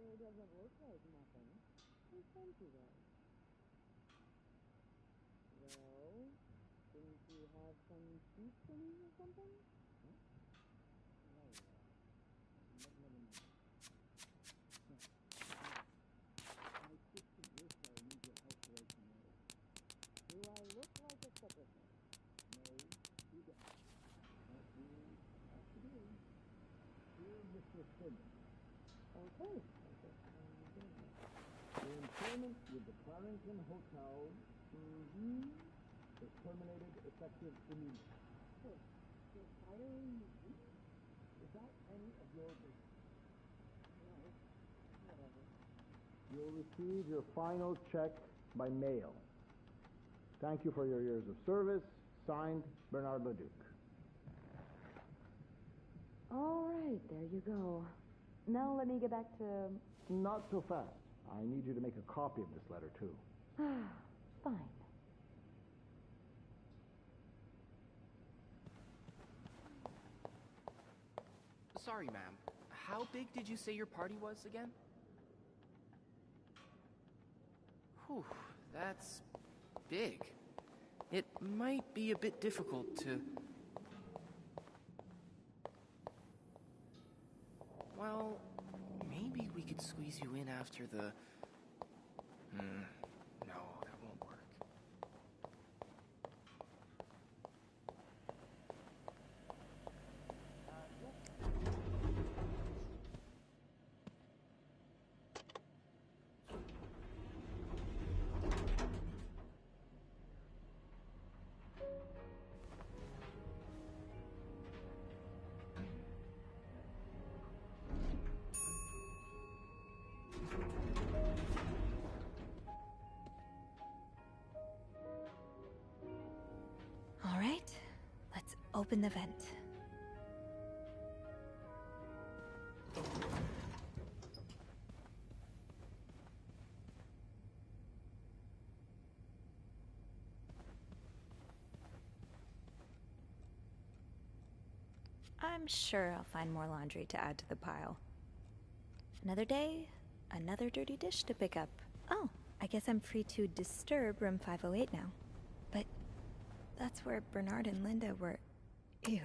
sure doesn't look like nothing. It's empty though. Well, didn't you have some soup for me or something? Huh? No, let me know. My sister Grisha needs your help today tomorrow. Do I look like a secretary? No, you don't. But you have to do. Dear Mr. Simmons. Okay, I guess I'm doing it. Your employment with the Clarendon Hotel is terminated effective immediately. Hey, you're firing me? Is that any of your business? No, whatever. You'll receive your final check by mail. Thank you for your years of service. Signed, Bernard Leduc. All right, there you go. Now let me get back to... Not so fast. I need you to make a copy of this letter, too. Fine. Sorry, ma'am. How big did you say your party was again? Whew, that's big. It might be a bit difficult to... Well, maybe we could squeeze you in after the... No, that won't work. All right, let's open the vent. I'm sure I'll find more laundry to add to the pile. Another day, another dirty dish to pick up. Oh, I guess I'm free to disturb room 508 now. But that's where Bernard and Linda were... Ew.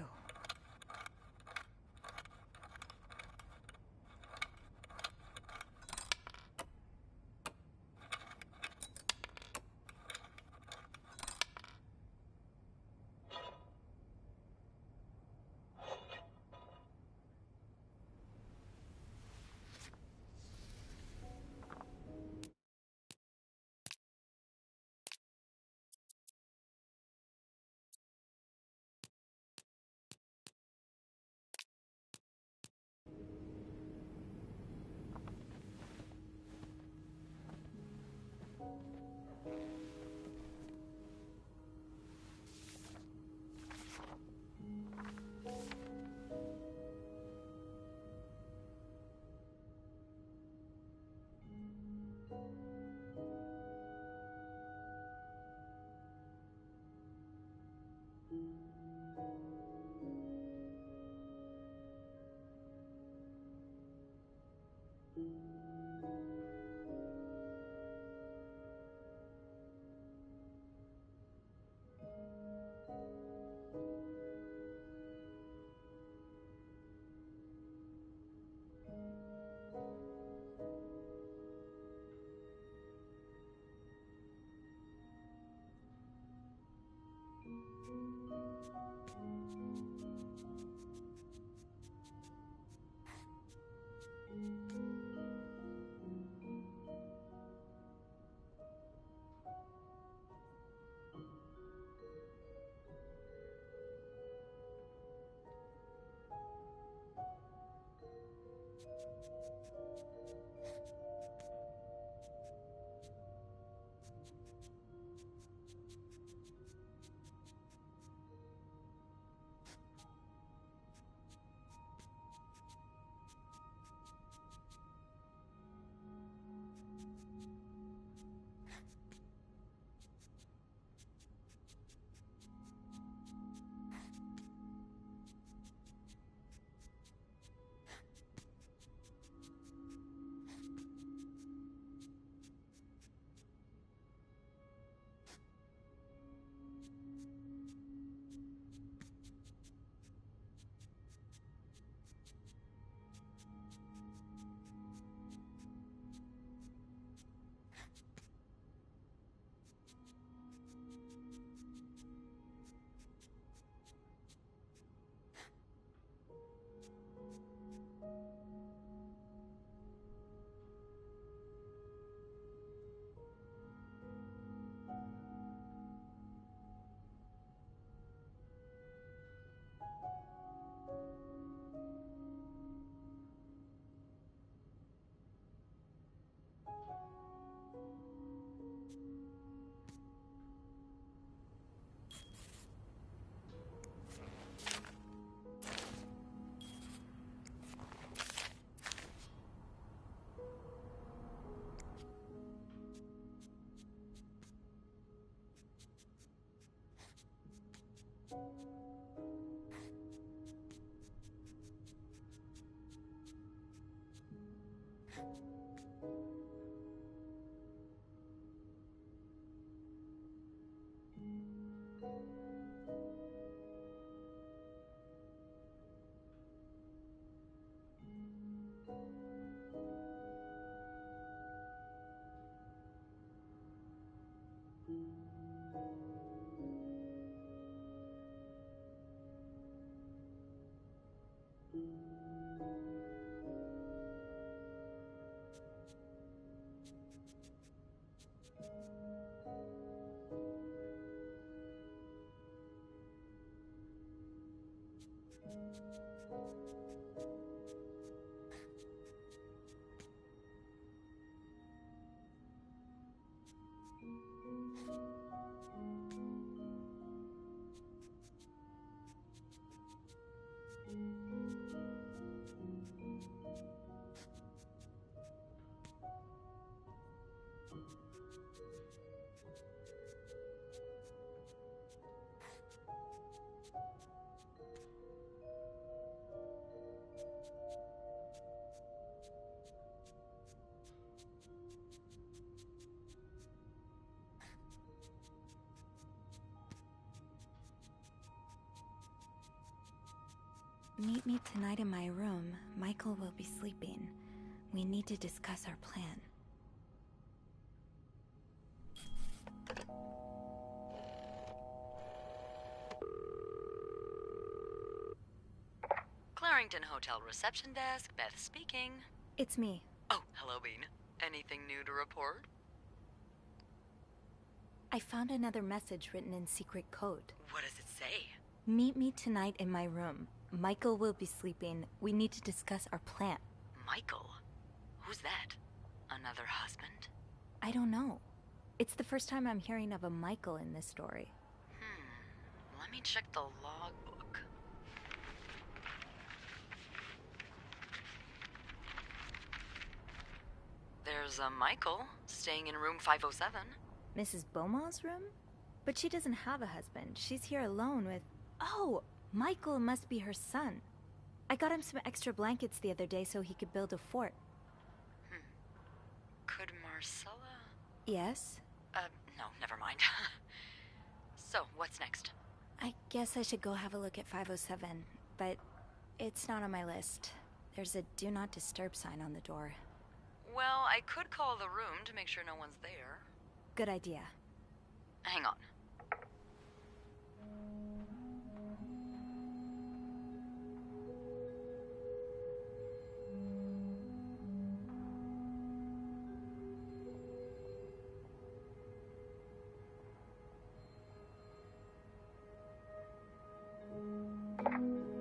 Meet me tonight in my room. Michael will be sleeping. We need to discuss our plan. Clarington Hotel reception desk, Beth speaking. It's me. Oh, hello, Bean. Anything new to report? I found another message written in secret code. What does it say? Meet me tonight in my room. Michael will be sleeping. We need to discuss our plan. Michael? Who's that? Another husband? I don't know. It's the first time I'm hearing of a Michael in this story. Let me check the logbook. There's a Michael staying in room 507. Mrs. Beaumont's room? But she doesn't have a husband. She's here alone with... Oh! Michael must be her son. I got him some extra blankets the other day so he could build a fort. Could Marcella... Yes? No, never mind. So, what's next? I guess I should go have a look at 507, but it's not on my list. There's a do not disturb sign on the door. Well, I could call the room to make sure no one's there. Good idea. Hang on.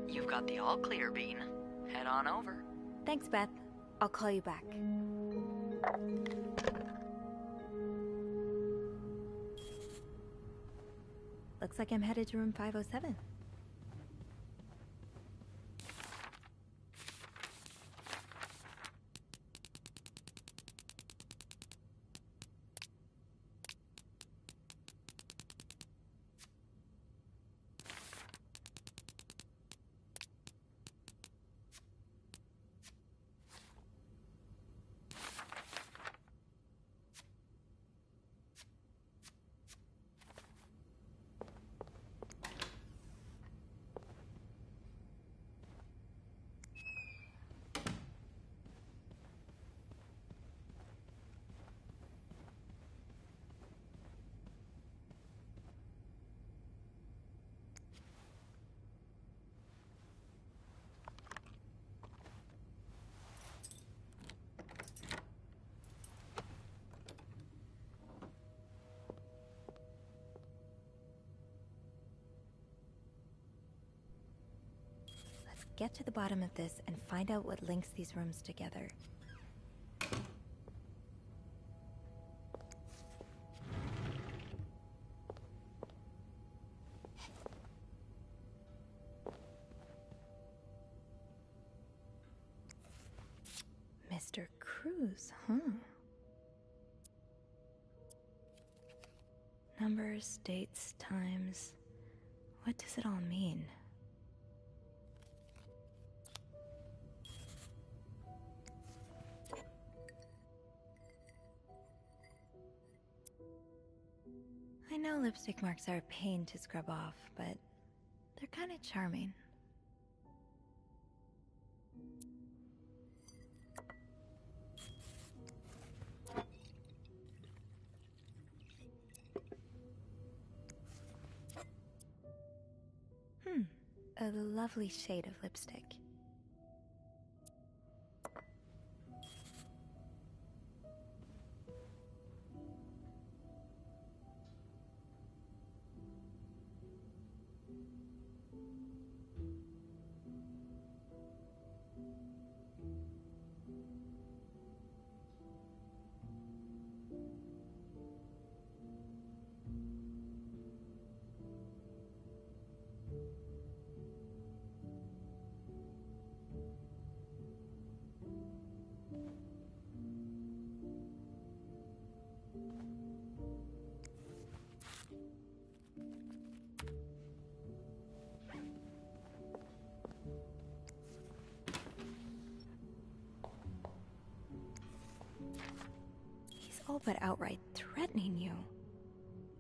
You've got the all clear, Bean. Head on over. Thanks, Beth. I'll call you back. Looks like I'm headed to room 507. Get to the bottom of this and find out what links these rooms together. Mr. Cruz, huh? Numbers, dates, times. What does it all mean? I know lipstick marks are a pain to scrub off, but they're kind of charming. A lovely shade of lipstick. He's all but outright threatening you.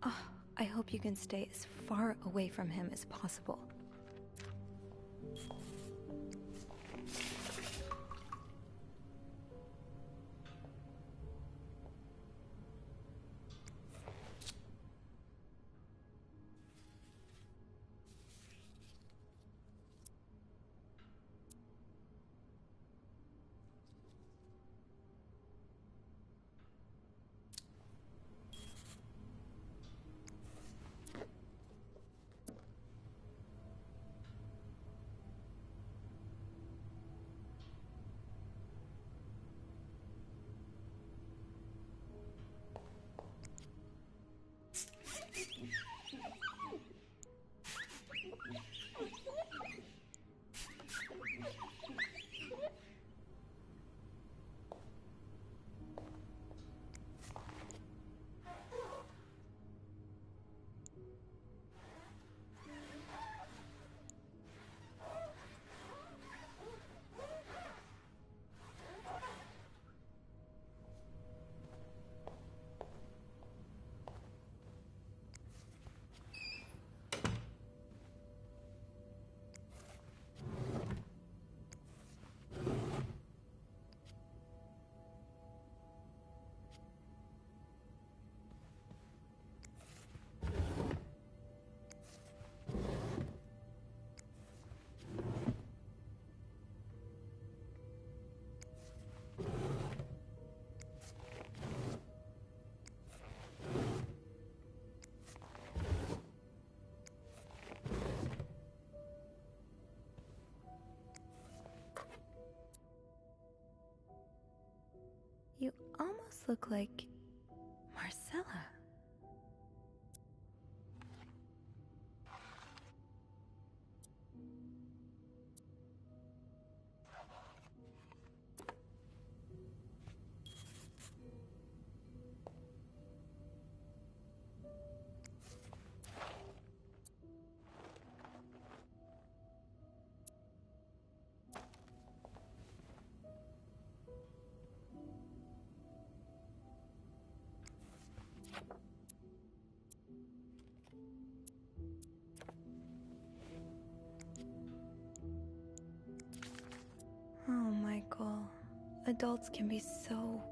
Oh, I hope you can stay as far away from him as possible. You almost look like Marcella. Oh, Michael. Adults can be so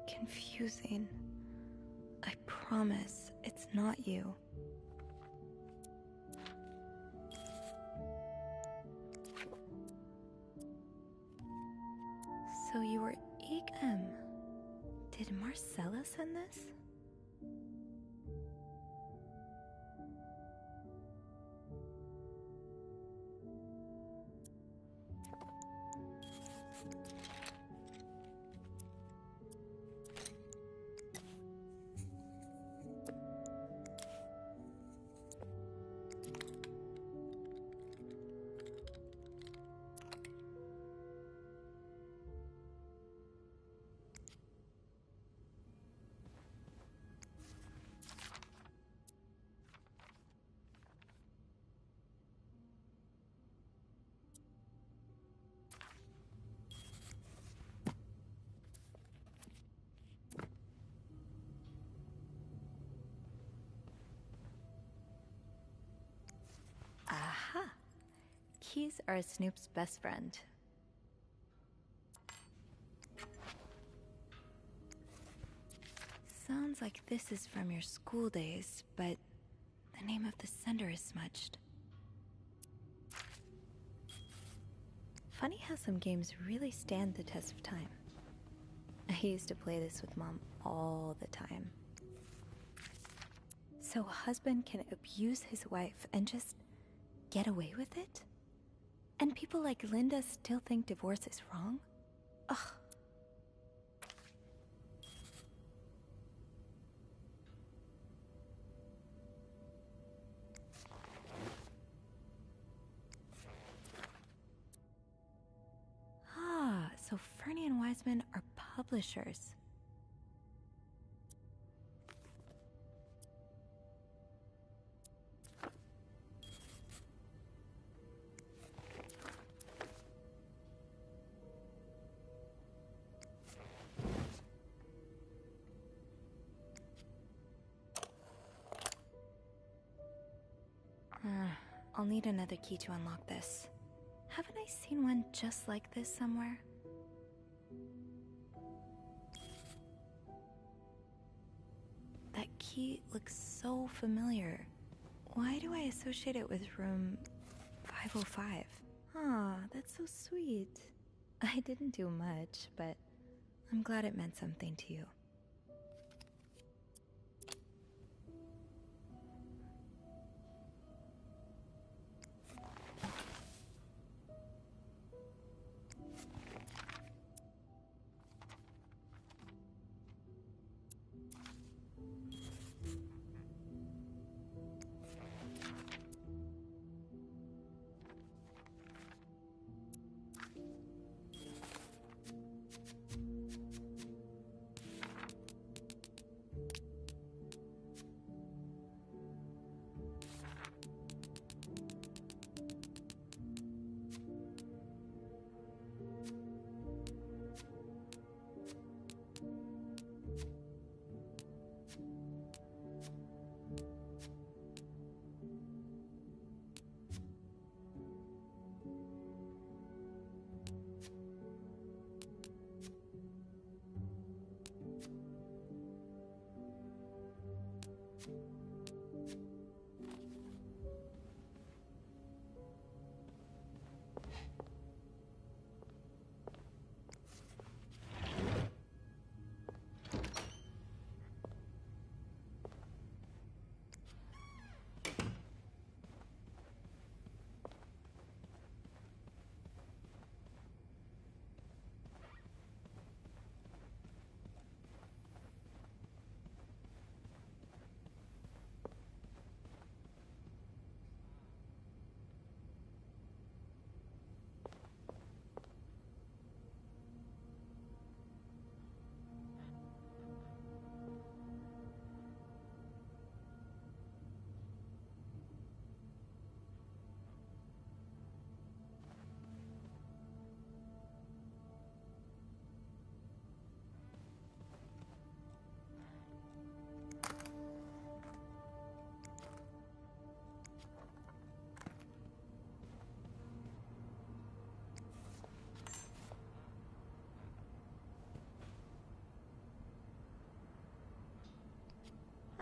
confusing. I promise it's not you. So you were Ig-M. Did Marcella send this? keys are Snoop's best friend. Sounds like this is from your school days, but the name of the sender is smudged. Funny how some games really stand the test of time. I used to play this with Mom all the time. So a husband can abuse his wife and just get away with it? And people like Linda still think divorce is wrong? Ugh. Ah, so Fernie and Wiseman are publishers. I'll need another key to unlock this. Haven't I seen one just like this somewhere? That key looks so familiar. Why do I associate it with room 505? Ah, that's so sweet. I didn't do much, but I'm glad it meant something to you.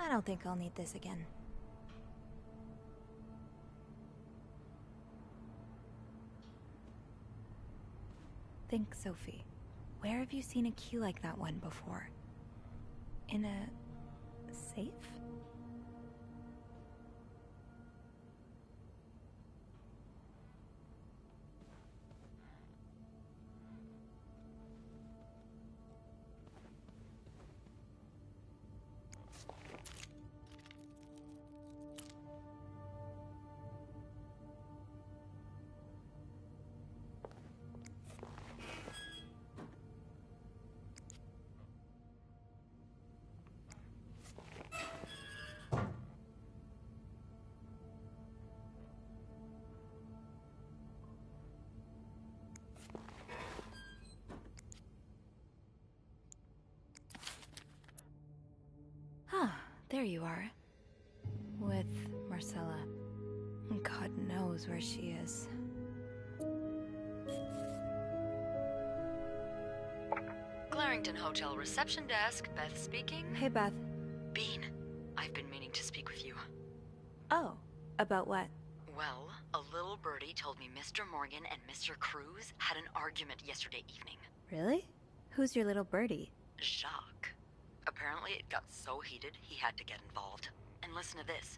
I don't think I'll need this again. Think, Sophie. Where have you seen a key like that one before? In a safe? Ah, there you are. With Marcella. God knows where she is. Arlington Hotel reception desk. Beth speaking. Hey, Beth. Bean, I've been meaning to speak with you. Oh, about what? Well, a little birdie told me Mr. Morgan and Mr. Cruz had an argument yesterday evening. Really? Who's your little birdie? Jacques. Apparently it got so heated he had to get involved. And listen to this.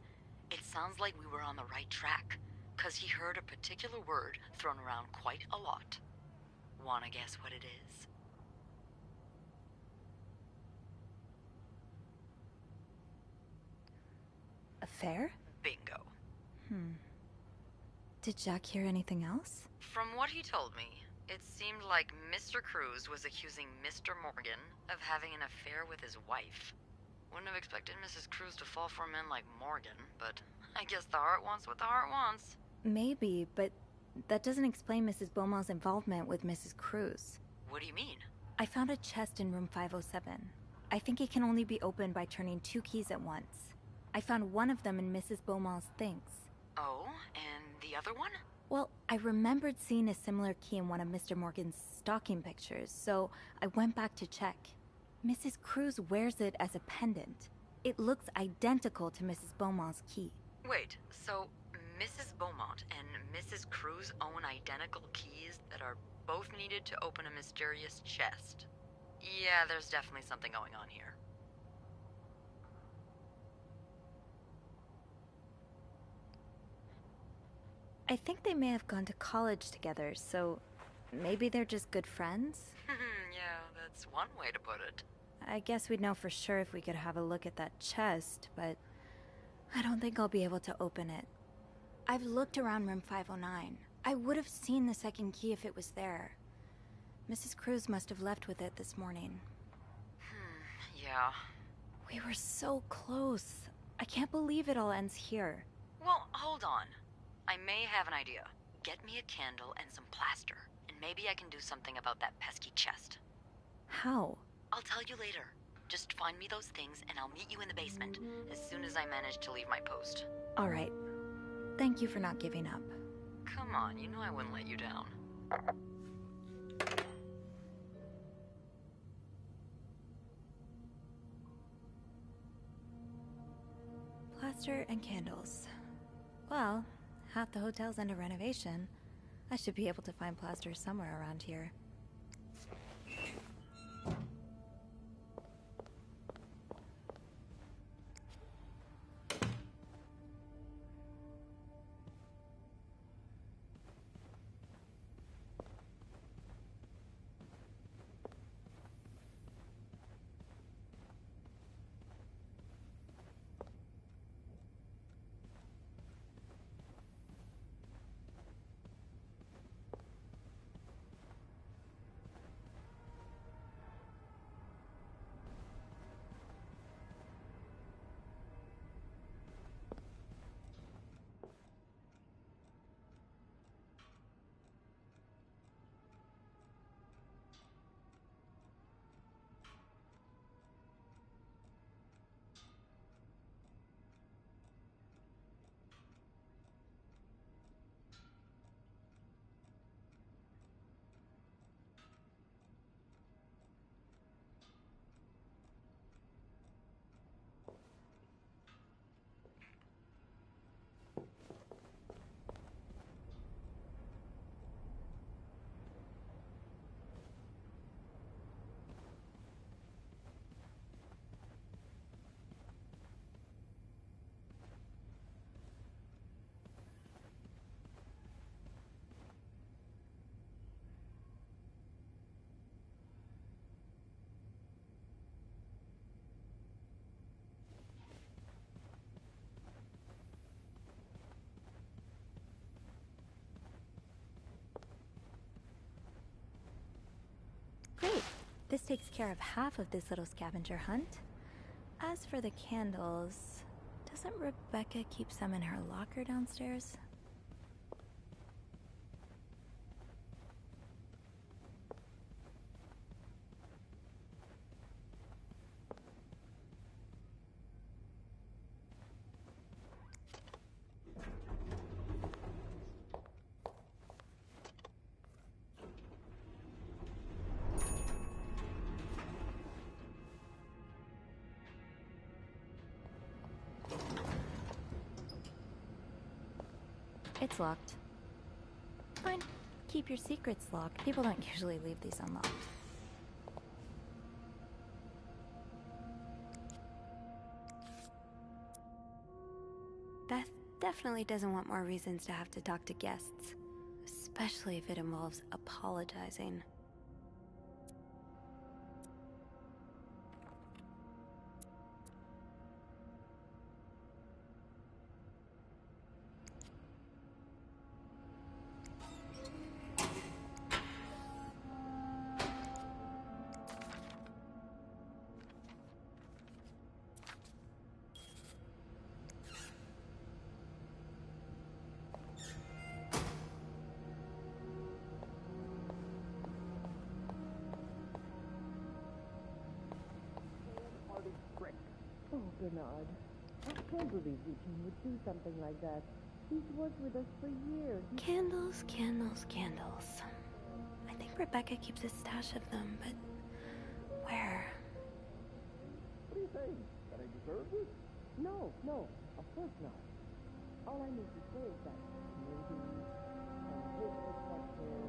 It sounds like we were on the right track, 'cause he heard a particular word thrown around quite a lot. Wanna guess what it is? Affair? Bingo. Did Jack hear anything else? From what he told me, it seemed like Mr. Cruz was accusing Mr. Morgan of having an affair with his wife. Wouldn't have expected Mrs. Cruz to fall for a man like Morgan, but I guess the heart wants what the heart wants. Maybe, but that doesn't explain Mrs. Beaumont's involvement with Mrs. Cruz. What do you mean? I found a chest in room 507. I think it can only be opened by turning 2 keys at once. I found one of them in Mrs. Beaumont's things. Oh, and the other one? Well, I remembered seeing a similar key in one of Mr. Morgan's stocking pictures, so I went back to check. Mrs. Cruz wears it as a pendant. It looks identical to Mrs. Beaumont's key. Wait, so Mrs. Beaumont and Mrs. Cruz own identical keys that are both needed to open a mysterious chest? Yeah, there's definitely something going on here. I think they may have gone to college together, so maybe they're just good friends? Yeah, that's one way to put it. I guess we'd know for sure if we could have a look at that chest, but I don't think I'll be able to open it. I've looked around room 509. I would have seen the second key if it was there. Mrs. Cruz must have left with it this morning. Yeah. We were so close. I can't believe it all ends here. Well, hold on. I may have an idea. Get me a candle and some plaster, and maybe I can do something about that pesky chest. How? I'll tell you later. Just find me those things, and I'll meet you in the basement as soon as I manage to leave my post. All right. Thank you for not giving up. Come on, you know I wouldn't let you down. Plaster and candles. Well, half the hotel's under renovation. I should be able to find plaster somewhere around here. Great. This takes care of half of this little scavenger hunt. As for the candles, doesn't Rebecca keep some in her locker downstairs? It's locked. Fine. Keep your secrets locked. People don't usually leave these unlocked. Beth definitely doesn't want more reasons to have to talk to guests, especially if it involves apologizing. Oh, Bernard. I can't believe Eugene would do something like that. He's worked with us for years. Candles, candles, candles. I think Rebecca keeps a stash of them, but where? What do you think? That I deserve this? No, of course not. All I need to say is that maybe from his perspective,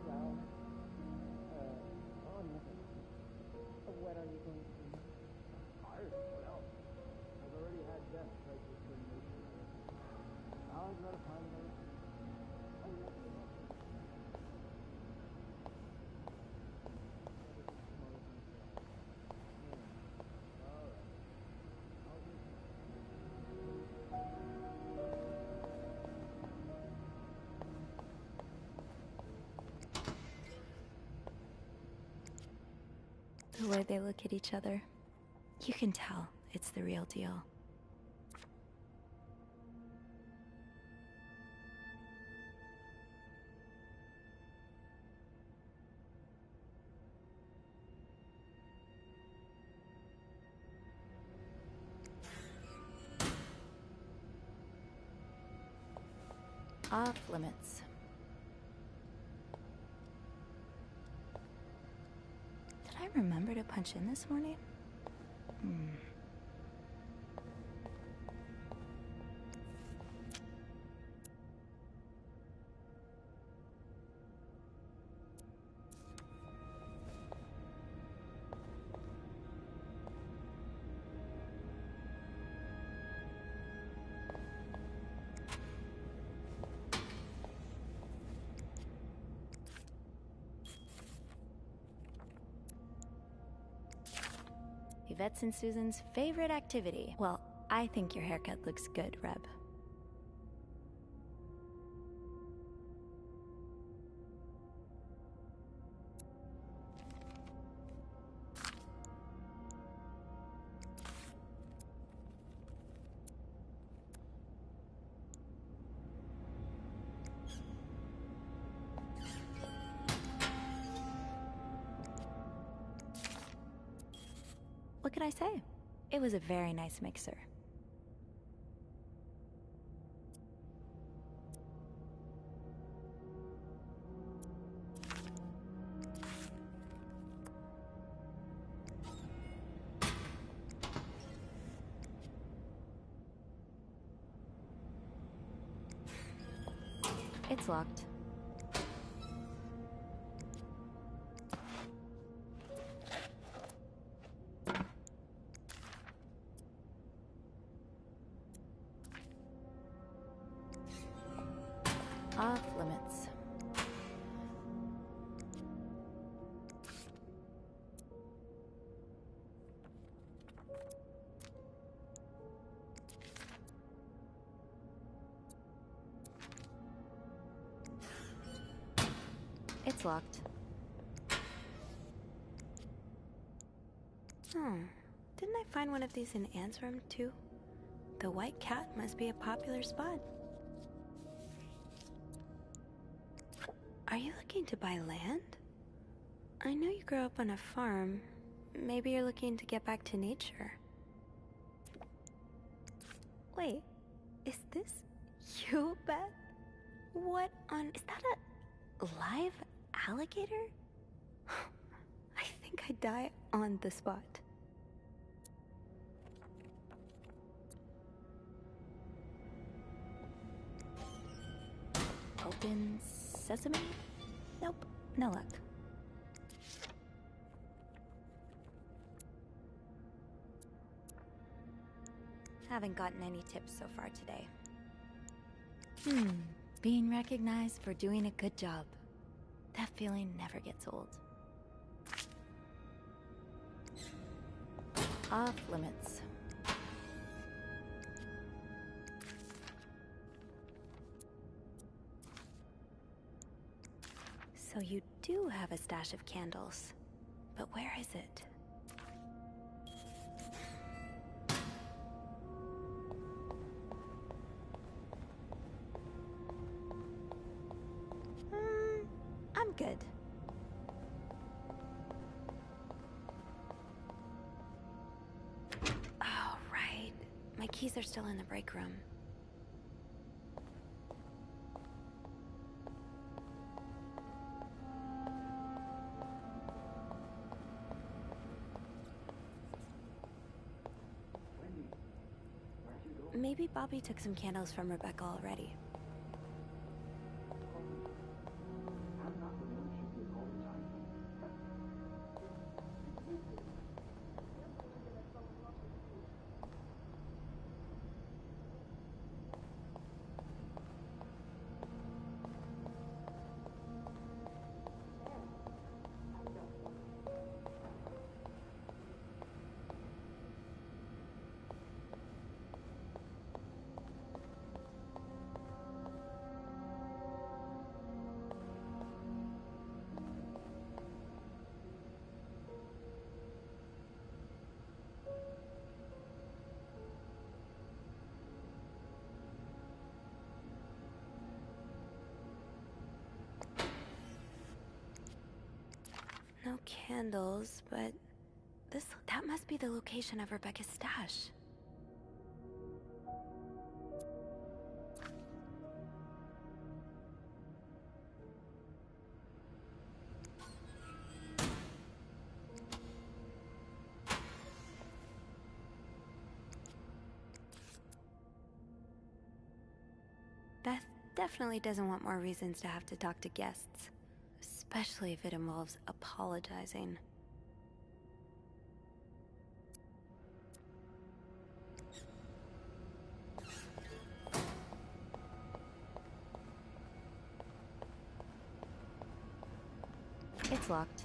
well, never mind. What are you going to do? Fired? What else? I've already had death try to terminate me. Now I've got to find another. Oh, yes, The way they look at each other. You can tell it's the real deal. Off limits. Did I remember to punch in this morning? Yvette's and Susan's favorite activity. Well, I think your haircut looks good, Reb. What could I say? It was a very nice mixer. It's locked. Off limits. It's locked. Didn't I find one of these in Anne's room, too? The White Cat must be a popular spot. Are you looking to buy land? I know you grew up on a farm. Maybe you're looking to get back to nature. Wait, is this you, Beth? What on... Is that a live alligator? I think I'd die on the spot. Open sesame? Nope, no luck. Haven't gotten any tips so far today. Being recognized for doing a good job. That feeling never gets old. Off limits. So you do have a stash of candles. But where is it? I'm good. Oh, right. My keys are still in the break room. Maybe Bobby took some candles from Rebecca already. No candles, but that must be the location of Rebecca's stash. Beth definitely doesn't want more reasons to have to talk to guests. Especially if it involves apologizing. It's locked.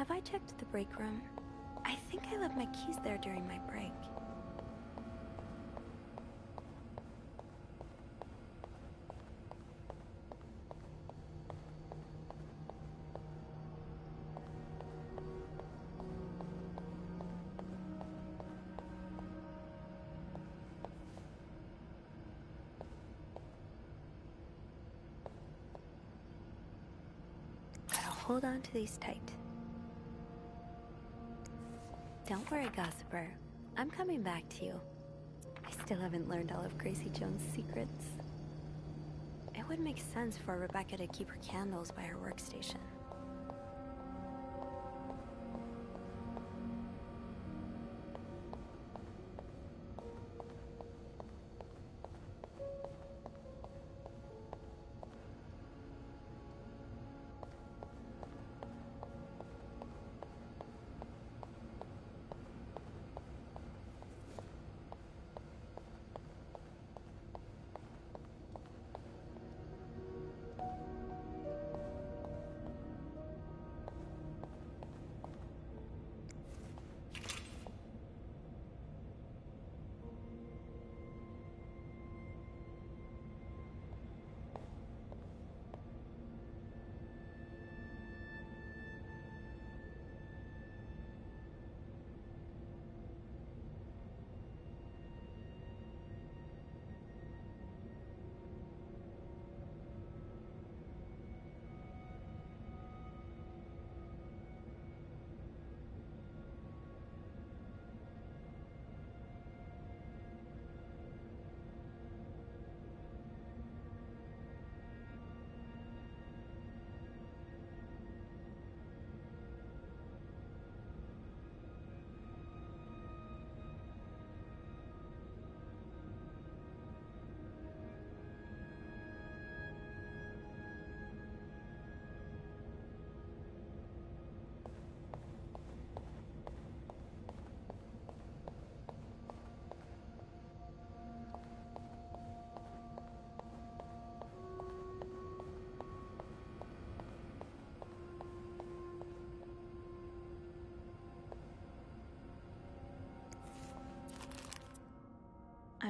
Have I checked the break room? I think I left my keys there during my break. Gotta hold on to these tight. Don't worry, Gossiper. I'm coming back to you. I still haven't learned all of Gracie Jones' secrets. It would make sense for Rebecca to keep her candles by her workstation.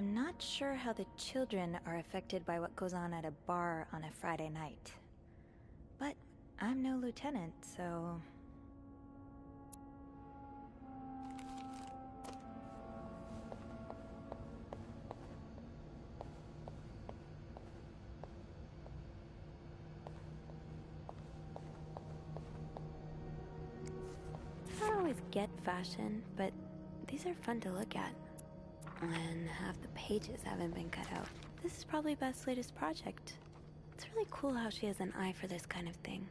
I'm not sure how the children are affected by what goes on at a bar on a Friday night. But I'm no lieutenant, so... I don't always get fashion, but these are fun to look at. When half the pages haven't been cut out. This is probably Beth's latest project. It's really cool how she has an eye for this kind of thing.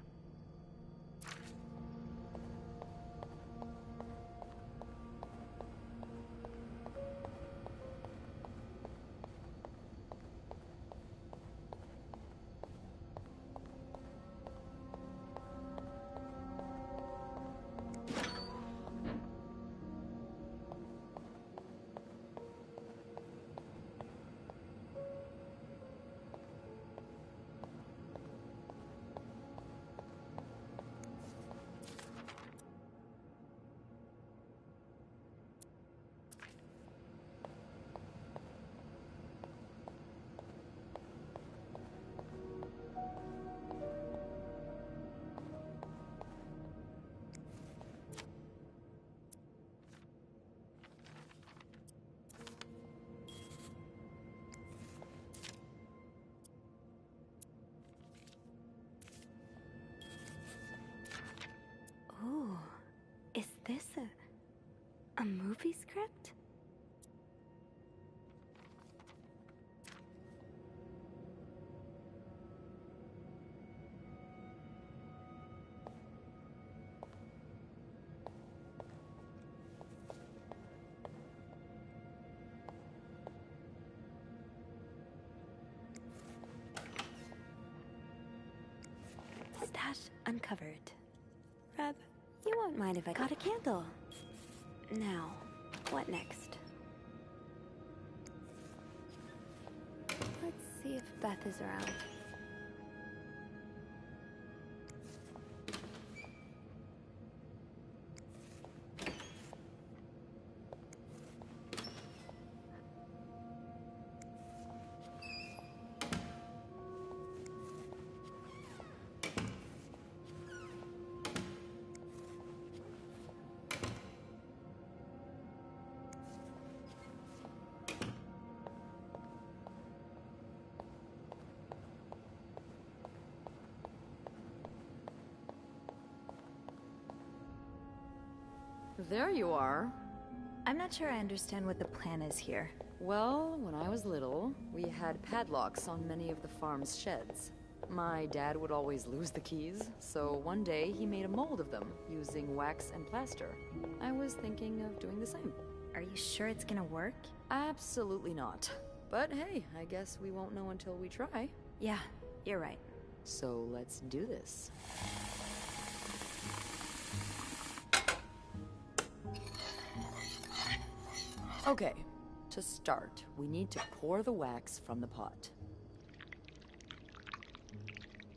Ooh, is this a movie script? Stash uncovered. Reb, you won't mind if I got a candle. Now, what next? Let's see if Beth is around. There you are. I'm not sure I understand what the plan is here. Well, when I was little, we had padlocks on many of the farm's sheds. My dad would always lose the keys, so one day he made a mold of them using wax and plaster. I was thinking of doing the same. Are you sure it's gonna work? Absolutely not. But hey, I guess we won't know until we try. Yeah, you're right. So let's do this. Okay, to start, we need to pour the wax from the pot.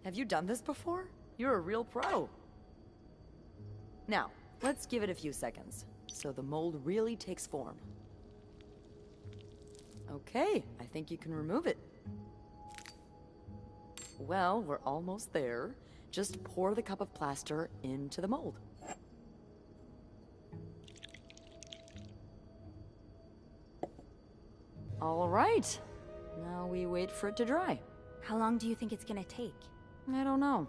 Have you done this before? You're a real pro. Now, let's give it a few seconds, so the mold really takes form. Okay, I think you can remove it. Well, we're almost there. Just pour the cup of plaster into the mold. All right. Now we wait for it to dry. How long do you think it's gonna take? I don't know.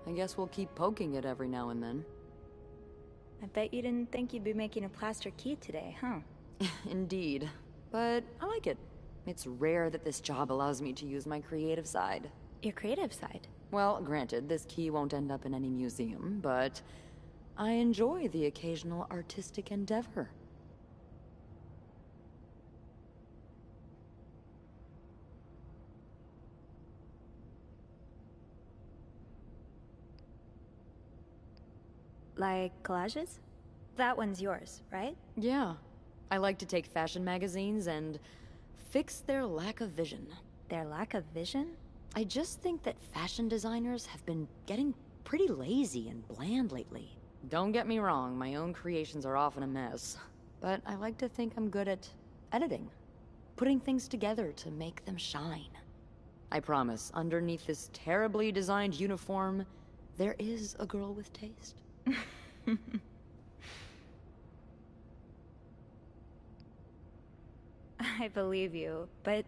I guess we'll keep poking it every now and then. I bet you didn't think you'd be making a plaster key today, huh? Indeed. But I like it. It's rare that this job allows me to use my creative side. Your creative side? Well, granted, this key won't end up in any museum, but I enjoy the occasional artistic endeavor. Like collages? That one's yours, right? Yeah. I like to take fashion magazines and fix their lack of vision. Their lack of vision? I just think that fashion designers have been getting pretty lazy and bland lately. Don't get me wrong, my own creations are often a mess. But I like to think I'm good at editing. putting things together to make them shine. I promise, underneath this terribly designed uniform, there is a girl with taste. I believe you, but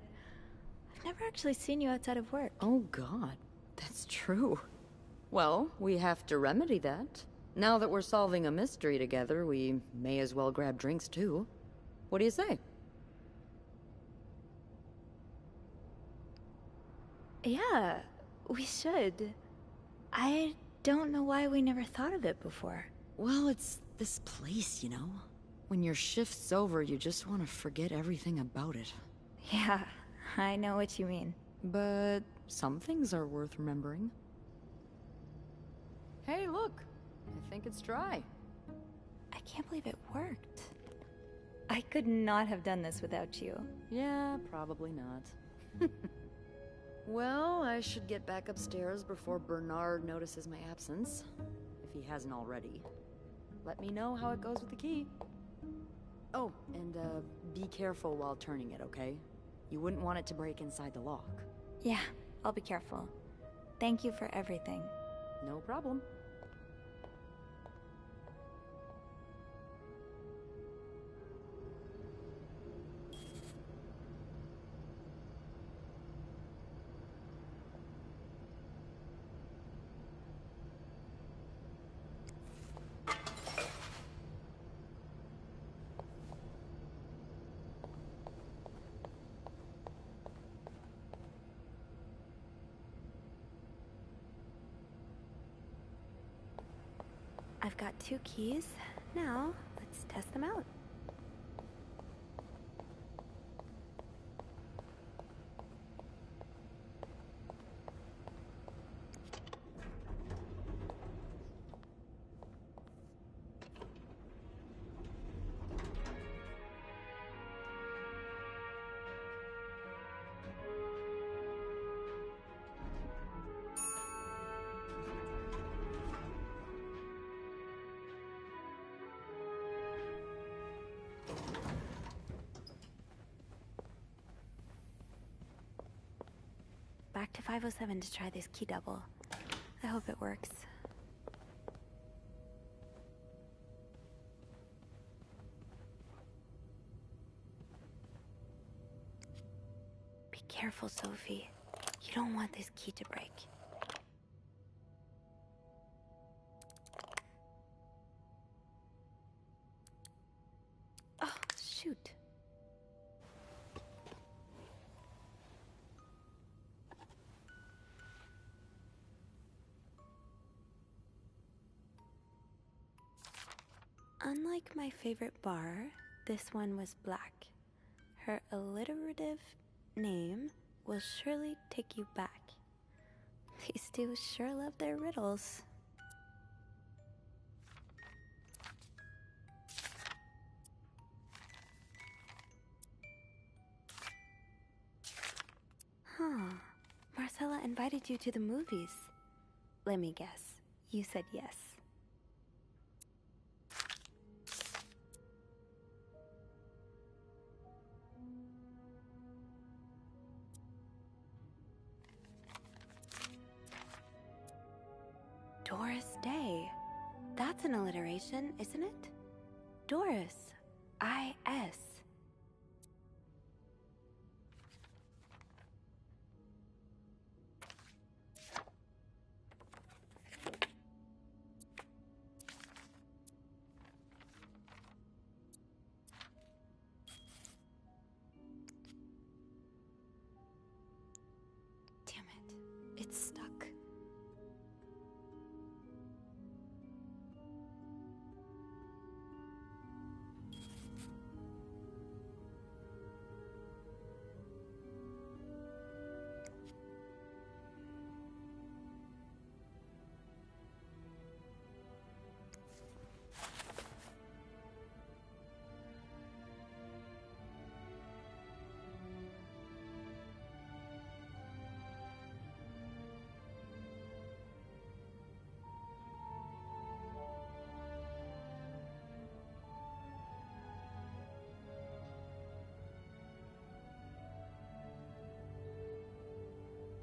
I've never actually seen you outside of work. Oh god, that's true. Well, we have to remedy that. Now that we're solving a mystery together, we may as well grab drinks too. What do you say? Yeah, we should. I don't know why we never thought of it before. Well, it's this place, you know? When your shift's over, you just want to forget everything about it. Yeah, I know what you mean. But some things are worth remembering. Hey, look! I think it's dry. I can't believe it worked. I could not have done this without you. Yeah, probably not. Well, I should get back upstairs before Bernard notices my absence. If he hasn't already. Let me know how it goes with the key. Oh, and be careful while turning it, okay? You wouldn't want it to break inside the lock. Yeah, I'll be careful. Thank you for everything. No problem. I've got 2 keys. Now, let's test them out. Back to 507 to try this key double. I hope it works. Be careful, Sophie. You don't want this key to break. Oh, shoot. Unlike my favorite bar, this one was black. Her alliterative name will surely take you back. These two sure love their riddles. Huh. Marcella invited you to the movies. Let me guess. You said yes. Doris Day. That's an alliteration, isn't it? Doris. I-S. Damn it. It's stuck.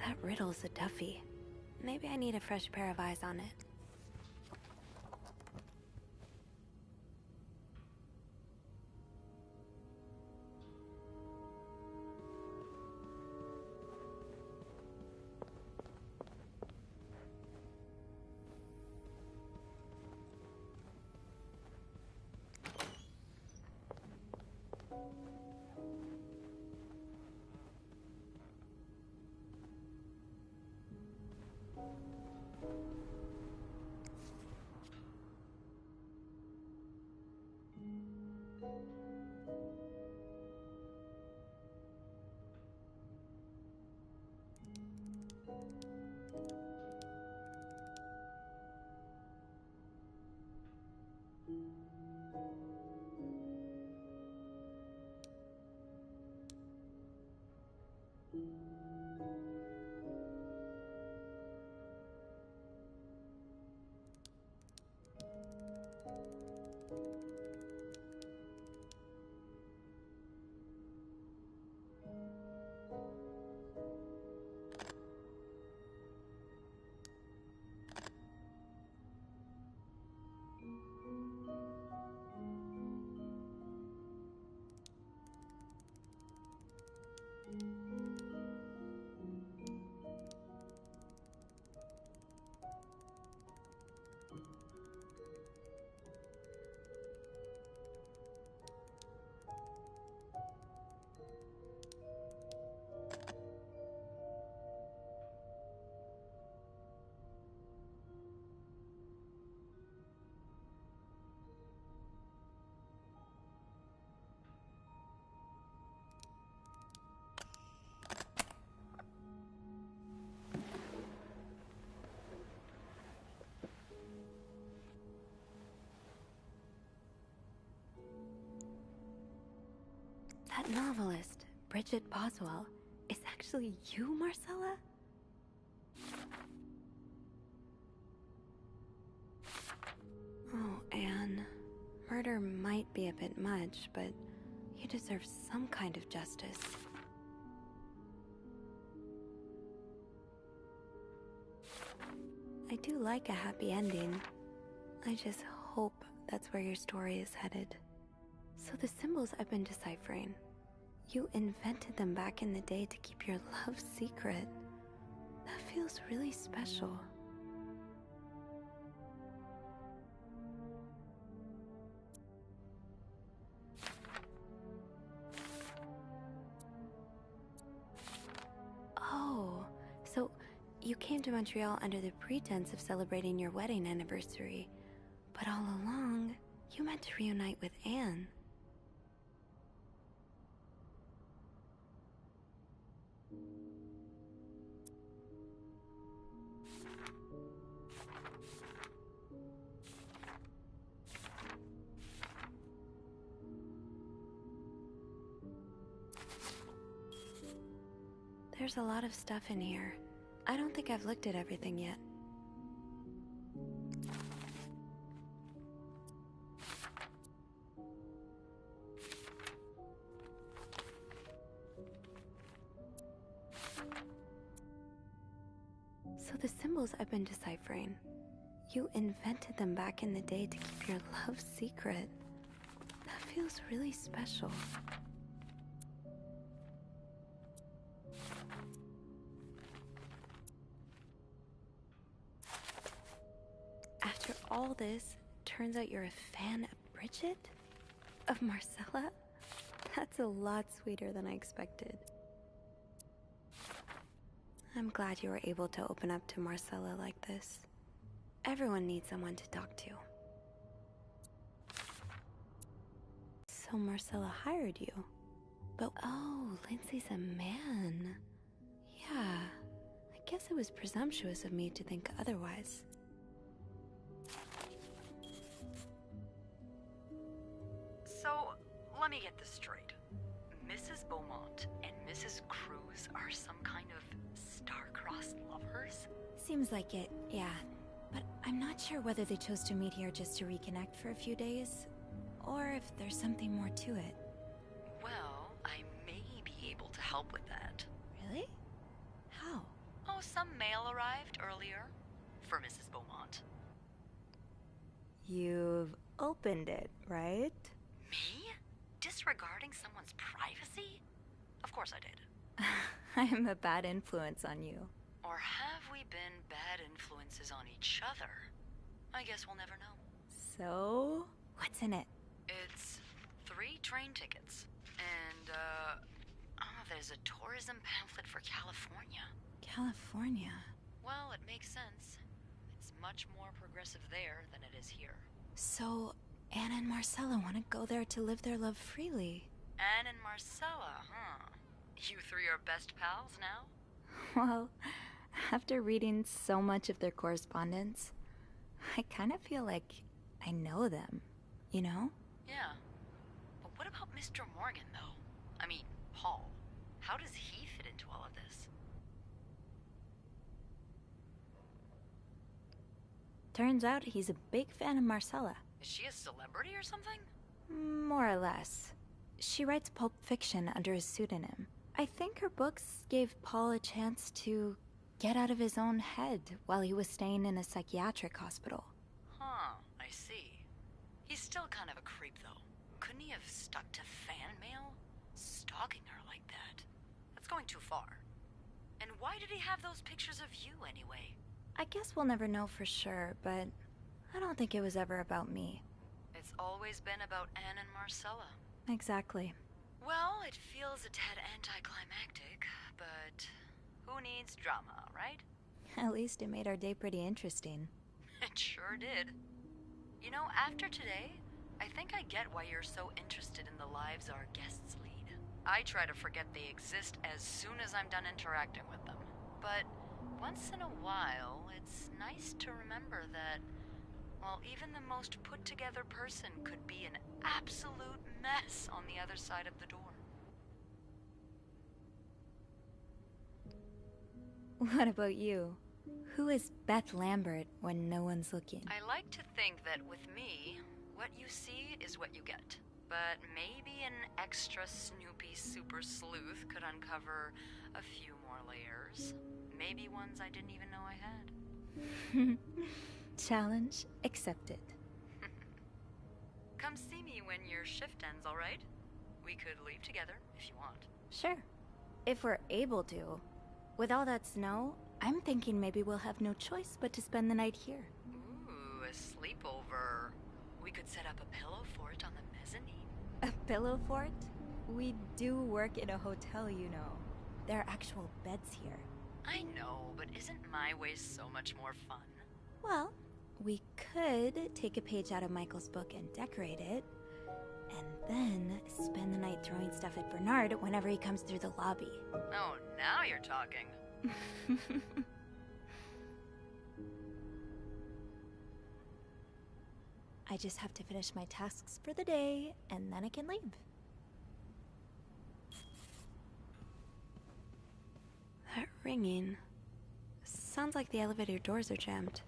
That riddle's a toughie. Maybe I need a fresh pair of eyes on it. That novelist, Bridget Boswell, is actually you, Marcella? Oh, Anne. Murder might be a bit much, but you deserve some kind of justice. I do like a happy ending. I just hope that's where your story is headed. So the symbols I've been deciphering, you invented them back in the day to keep your love secret. That feels really special. Oh, so you came to Montreal under the pretense of celebrating your wedding anniversary, but all along, you meant to reunite with Anne. There's a lot of stuff in here. I don't think I've looked at everything yet. So the symbols I've been deciphering, you invented them back in the day to keep your love secret. That feels really special. After all this, turns out you're a fan of Bridget? Of Marcella? That's a lot sweeter than I expected. I'm glad you were able to open up to Marcella like this. Everyone needs someone to talk to. So Marcella hired you. But oh, Lindsay's a man. Yeah, I guess it was presumptuous of me to think otherwise. So, let me get this straight. Mrs. Beaumont and Mrs. Cruz are some kind of star-crossed lovers? Seems like it, yeah. But I'm not sure whether they chose to meet here just to reconnect for a few days, or if there's something more to it. Well, I may be able to help with that. Really? How? some mail arrived earlier for Mrs. Beaumont. You've opened it, right? Me? Disregarding someone's privacy? Of course I did. I'm a bad influence on you. Or have we been bad influences on each other? I guess we'll never know. So, what's in it? It's 3 train tickets. And, there's a tourism pamphlet for California. California. Well, it makes sense. It's much more progressive there than it is here. So, Anna and Marcella want to go there to live their love freely. Anne and Marcella, huh? You 3 are best pals now? Well, after reading so much of their correspondence, I kind of feel like I know them, you know? Yeah. But what about Mr. Morgan, though? I mean, Paul. How does he fit into all of this? Turns out he's a big fan of Marcella. Is she a celebrity or something? More or less. She writes pulp fiction under a pseudonym. I think her books gave Paul a chance to get out of his own head while he was staying in a psychiatric hospital. Huh, I see. He's still kind of a creep, though. Couldn't he have stuck to fan mail? Stalking her like that. That's going too far. And why did he have those pictures of you, anyway? I guess we'll never know for sure, but I don't think it was ever about me. It's always been about Anne and Marcella. Exactly. Well, it feels a tad anticlimactic, but who needs drama, right? At least it made our day pretty interesting. It sure did. You know, after today, I think I get why you're so interested in the lives our guests lead. I try to forget they exist as soon as I'm done interacting with them. But once in a while, it's nice to remember that, well, even the most put-together person could be an absolute mess on the other side of the door. What about you? Who is Beth Lambert when no one's looking? I like to think that with me, what you see is what you get. But maybe an extra Snoopy super sleuth could uncover a few more layers. Maybe ones I didn't even know I had. Challenge accepted. Come see me when your shift ends, all right? We could leave together if you want. Sure. If we're able to. With all that snow, I'm thinking maybe we'll have no choice but to spend the night here. Ooh, a sleepover. We could set up a pillow fort on the mezzanine. A pillow fort? We do work in a hotel, you know. There are actual beds here. I know, but isn't my way so much more fun? Well, we could take a page out of Michael's book and decorate it, and then spend the night throwing stuff at Bernard whenever he comes through the lobby. Oh, now you're talking. I just have to finish my tasks for the day, and then I can leave. That ringing. Sounds like the elevator doors are jammed.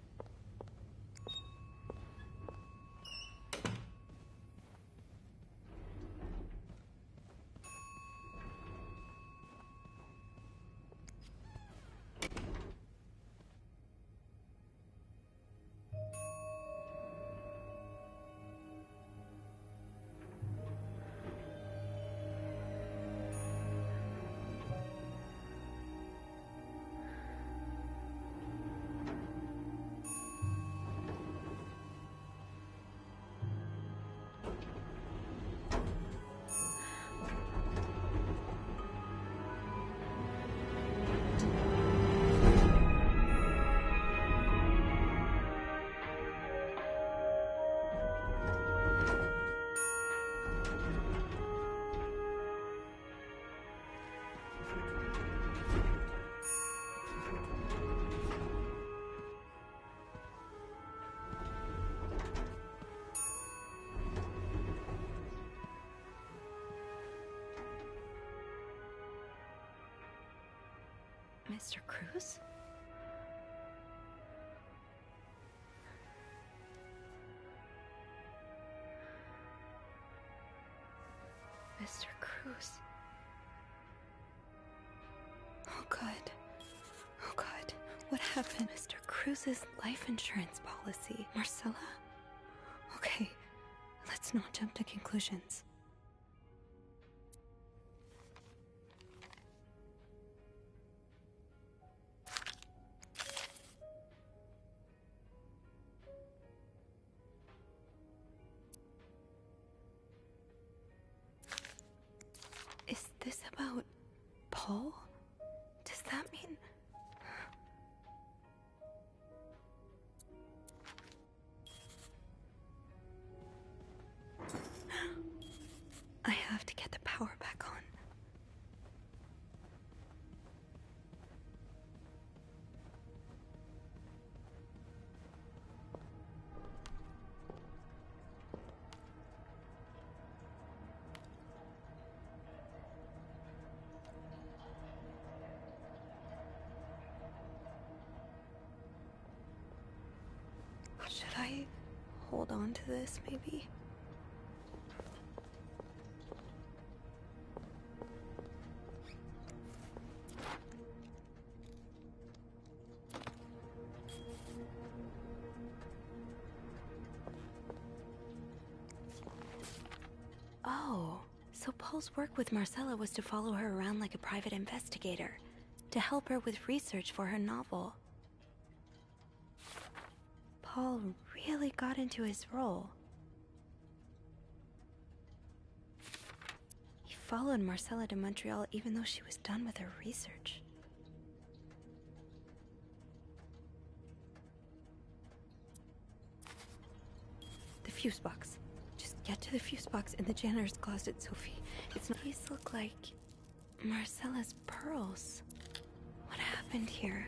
Mr. Cruz? Mr. Cruz. Oh, God. Oh, God. What happened? Mr. Cruz's life insurance policy. Marcella? Okay, let's not jump to conclusions. Is this about Paul? Does that mean... I have to get the power back on. Should I hold on to this, maybe? Oh, so Paul's work with Marcella was to follow her around like a private investigator, to help her with research for her novel. Paul really got into his role. He followed Marcella to Montreal even though she was done with her research. The fuse box. Just get to the fuse box in the janitor's closet, Sophie. It's not... These look like Marcella's pearls. What happened here?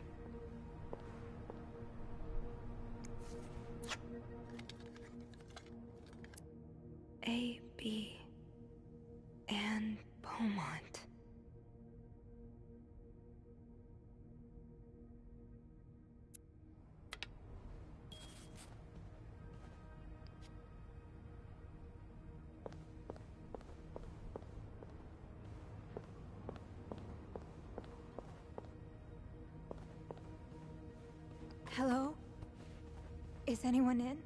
A. B. Anne Beaumont. Hello? Is anyone in?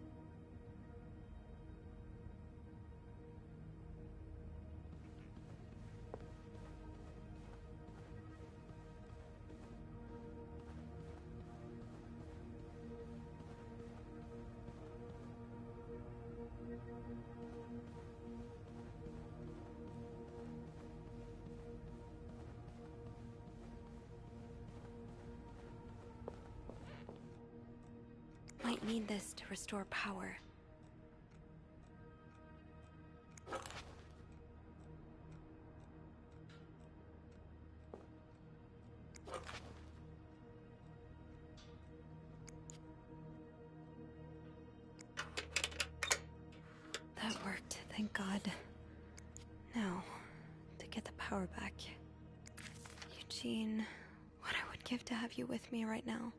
Might need this to restore power. That worked, thank God. Now, to get the power back. Eugene, what I would give to have you with me right now.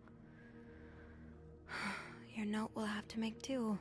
Your note will have to make do.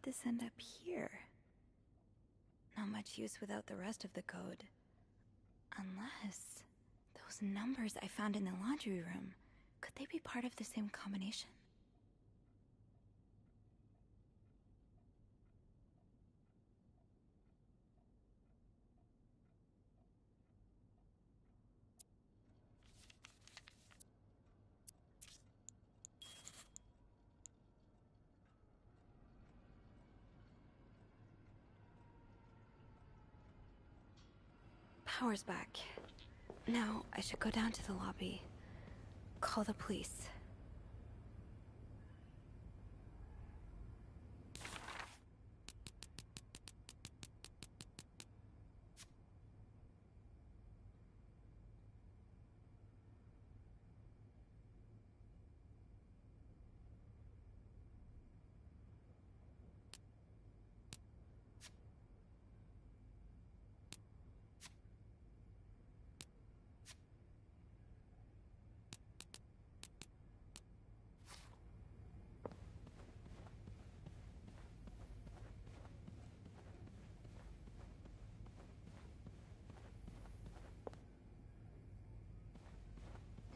this end up here? Not much use without the rest of the code. Unless those numbers I found in the laundry room, could they be part of the same combination? Power's back. Now I should go down to the lobby. Call the police.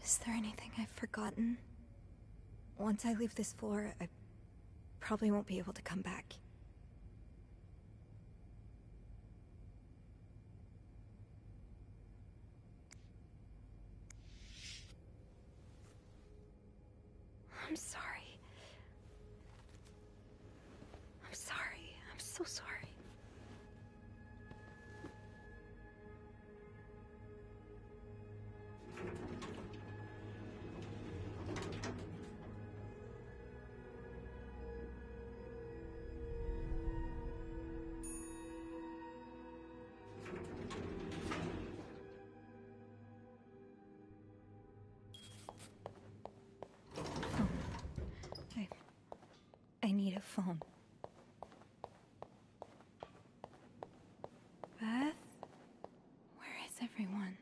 Is there anything I've forgotten? Once I leave this floor, I probably won't be able to come back. I'm sorry. I'm sorry. I'm so sorry. I need a phone. Beth? Where is everyone?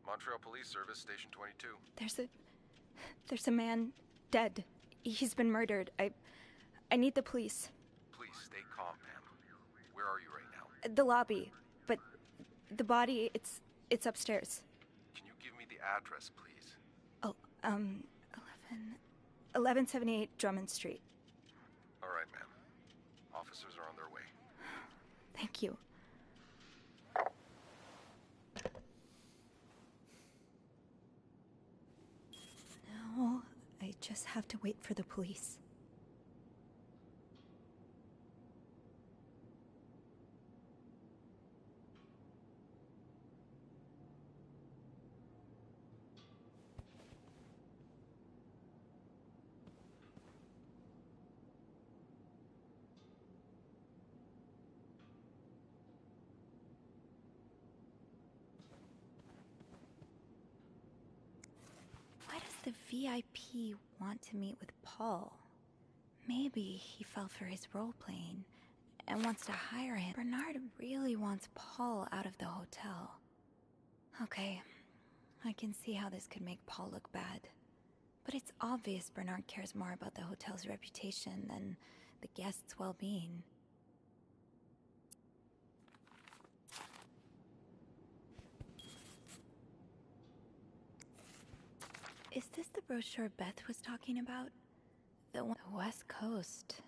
Montreal Police Service, Station 22. There's a man dead. He's been murdered. I need the police. Please stay calm, ma'am. Where are you right now? The lobby, but the body, it's upstairs. Can you give me the address, please? Oh, 1178 Drummond Street. All right, ma'am. Officers are on their way. Thank you. Now, I just have to wait for the police. Why does the VIP want to meet with Paul? Maybe he fell for his role-playing and wants to hire him. Bernard really wants Paul out of the hotel. Okay, I can see how this could make Paul look bad. But it's obvious Bernard cares more about the hotel's reputation than the guests' well-being. Is this the brochure Beth was talking about? The West Coast.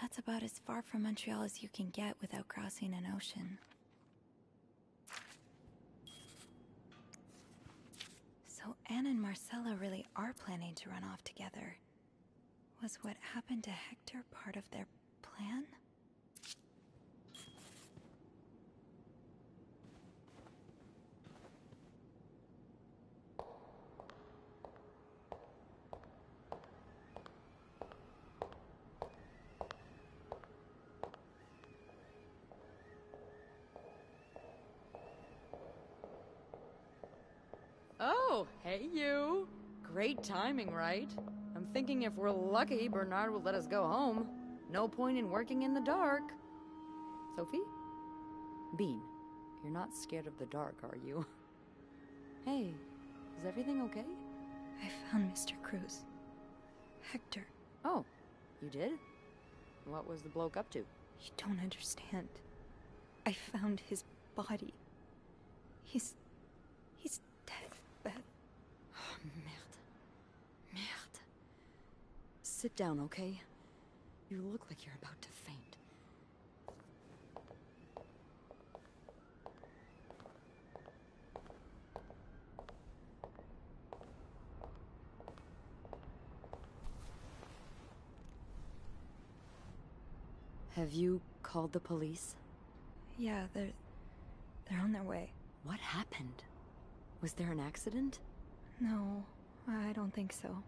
That's about as far from Montreal as you can get without crossing an ocean. So Anne and Marcella really are planning to run off together. Was what happened to Hector part of their plan? Oh, hey you. Great timing, right? I'm thinking if we're lucky, Bernard will let us go home. No point in working in the dark. Sophie? Bean, you're not scared of the dark, are you? Hey, is everything okay? I found Mr. Cruz. Hector. Oh, you did? What was the bloke up to? You don't understand. I found his body. He's dead, Beth. Oh, merde. Merde. Sit down, okay? You look like you're about to faint. Have you called the police? Yeah, they're on their way. What happened? Was there an accident? No, I don't think so.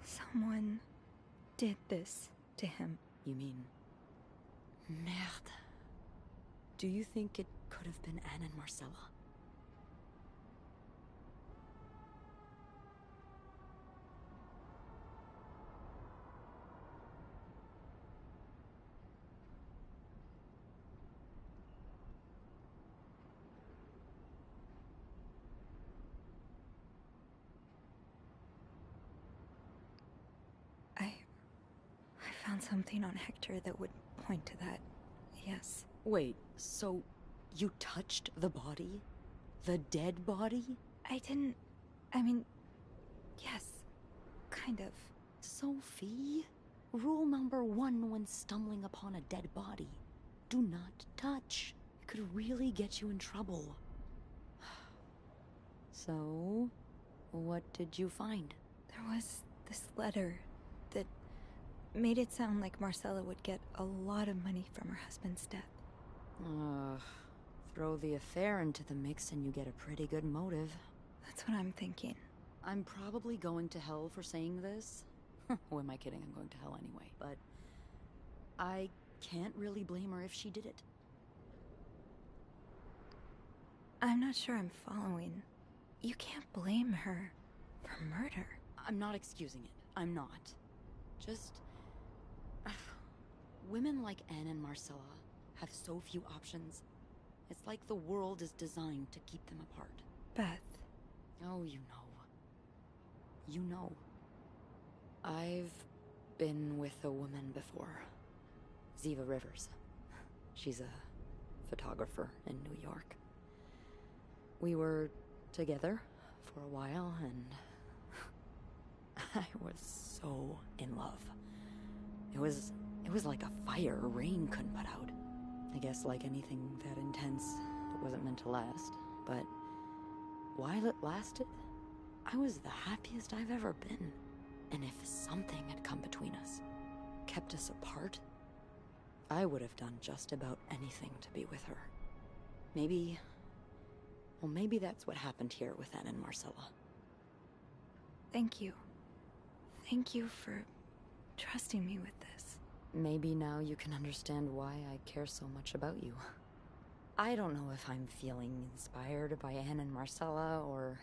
Someone did this to him. You mean... Merde. Do you think it could have been Anne and Marcella? I found something on Hector that would point to that. Yes. Wait, so you touched the body? The dead body? I mean, yes, kind of. Sophie, rule number 1 when stumbling upon a dead body: do not touch. It could really get you in trouble. So, what did you find? There was this letter that made it sound like Marcella would get a lot of money from her husband's death. Throw the affair into the mix and you get a pretty good motive. That's what I'm thinking. I'm probably going to hell for saying this. Who am I kidding? I'm going to hell anyway. But I can't really blame her if she did it. I'm not sure I'm following. You can't blame her for murder. I'm not excusing it. I'm not. Just... women like Anne and Marcella have so few options. It's like the world is designed to keep them apart. Beth. Oh, you know. You know. I've been with a woman before. Ziva Rivers. She's a photographer in New York. We were together for a while, and I was so in love. It was like a fire Rain couldn't put out. I guess like anything that intense, it wasn't meant to last. But while it lasted, I was the happiest I've ever been. And if something had come between us, kept us apart, I would have done just about anything to be with her. Maybe... well, maybe that's what happened here with Anne and Marcella. Thank you. Thank you for trusting me with this. Maybe now you can understand why I care so much about you. I don't know if I'm feeling inspired by Anne and Marcella, or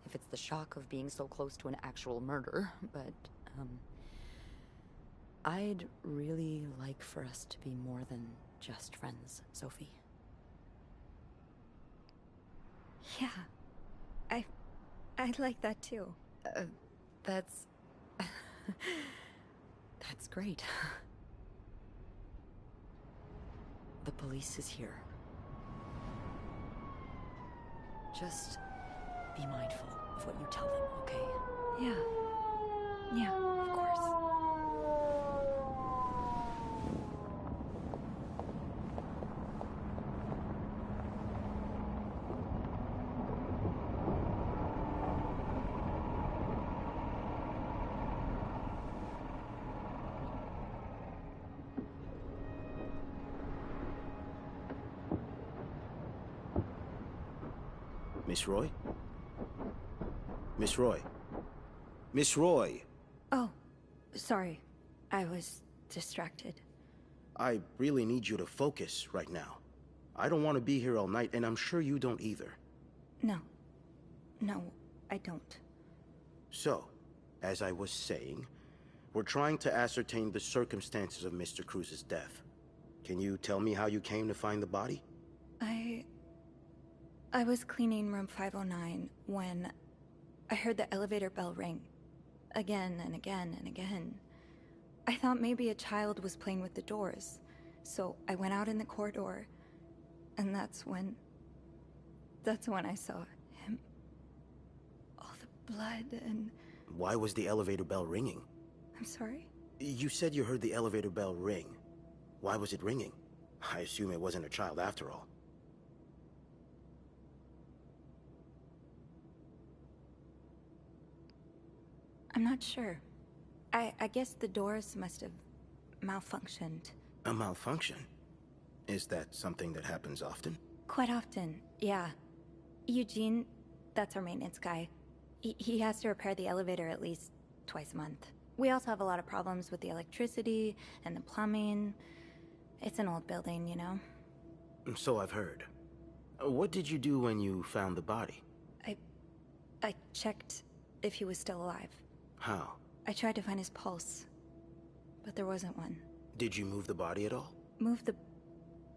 if it's the shock of being so close to an actual murder, but, I'd really like for us to be more than just friends, Sophie. Yeah. I'd like that too. That's... that's great. The police is here. Just be mindful of what you tell them, okay? Yeah, of course. Miss Roy? Miss Roy? Miss Roy! Oh, sorry. I was distracted. I really need you to focus right now. I don't want to be here all night, and I'm sure you don't either. No, I don't. So, as I was saying, we're trying to ascertain the circumstances of Mr. Cruz's death. Can you tell me how you came to find the body? I was cleaning room 509 when I heard the elevator bell ring. Again and again and again. I thought maybe a child was playing with the doors, so I went out in the corridor, and that's when I saw him. All the blood and... Why was the elevator bell ringing? I'm sorry? You said you heard the elevator bell ring. Why was it ringing? I assume it wasn't a child after all. I'm not sure. I guess the doors must have malfunctioned. A malfunction? Is that something that happens often? Quite often, yeah. Eugene, that's our maintenance guy. He has to repair the elevator at least twice a month. We also have a lot of problems with the electricity and the plumbing. It's an old building, you know? So I've heard. What did you do when you found the body? I checked if he was still alive. How? I tried to find his pulse, but there wasn't one. Did you move the body at all? Move the...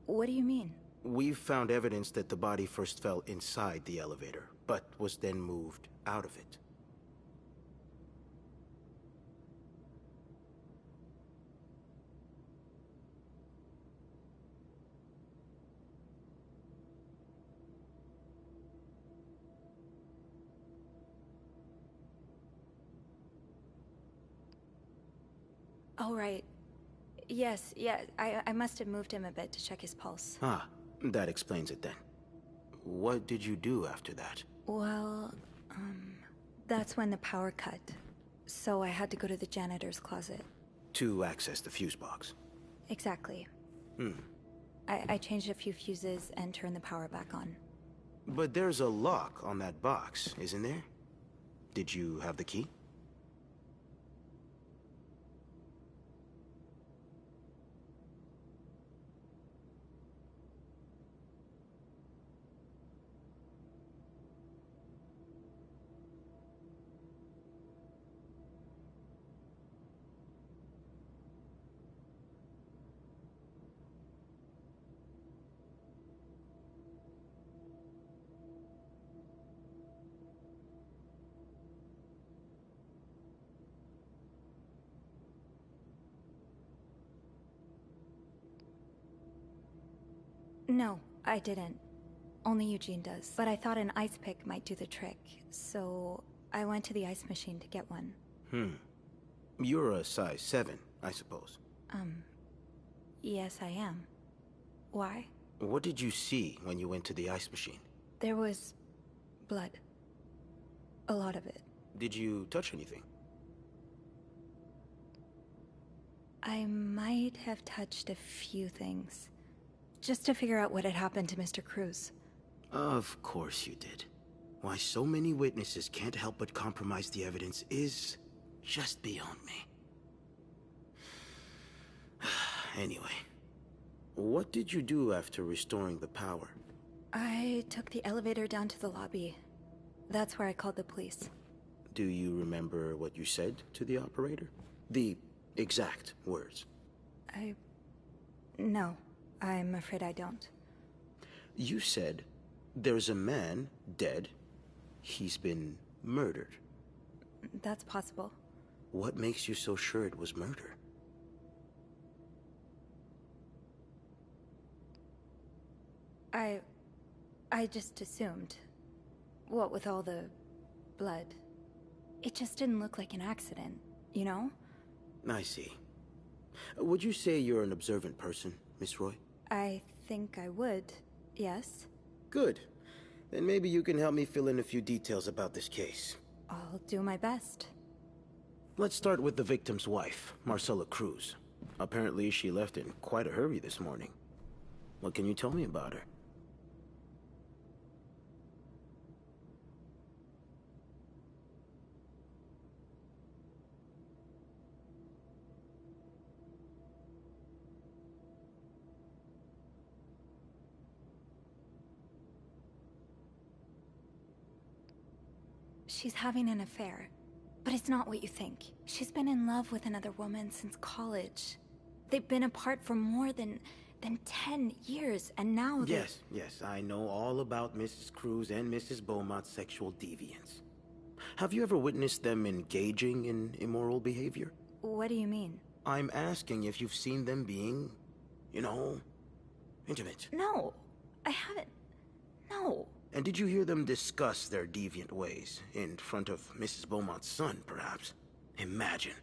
What do you mean? We've found evidence that the body first fell inside the elevator, but was then moved out of it. Oh, right. Yes, yeah, I must have moved him a bit to check his pulse. Ah, that explains it then. What did you do after that? Well, that's when the power cut. So I had to go to the janitor's closet. To access the fuse box. Exactly. I changed a few fuses and turned the power back on. But there's a lock on that box, isn't there? Did you have the key? No, I didn't. Only Eugene does. But I thought an ice pick might do the trick, so I went to the ice machine to get one. You're a size 7, I suppose. Yes, I am. Why? What did you see when you went to the ice machine? There was blood. A lot of it. Did you touch anything? I might have touched a few things. Just to figure out what had happened to Mr. Cruz. Of course you did. Why so many witnesses can't help but compromise the evidence is just beyond me. Anyway, what did you do after restoring the power? I took the elevator down to the lobby. That's where I called the police. Do you remember what you said to the operator? The exact words. No, I'm afraid I don't. You said, there's a man dead. He's been murdered. That's possible. What makes you so sure it was murder? I just assumed. What with all the blood. It just didn't look like an accident, you know? I see. Would you say you're an observant person, Miss Roy? I think I would, yes. Good. Then maybe you can help me fill in a few details about this case. I'll do my best. Let's start with the victim's wife, Marcela Cruz. Apparently she left in quite a hurry this morning. What can you tell me about her? she's having an affair. But it's not what you think. She's been in love with another woman since college. They've been apart for more than 10 years, and now they... Yes, I know all about Mrs. Cruz and Mrs. Beaumont's sexual deviance. Have you ever witnessed them engaging in immoral behavior? What do you mean? I'm asking if you've seen them being, you know, intimate. No, I haven't. No. And did you hear them discuss their deviant ways in front of Mrs. Beaumont's son, perhaps? Imagine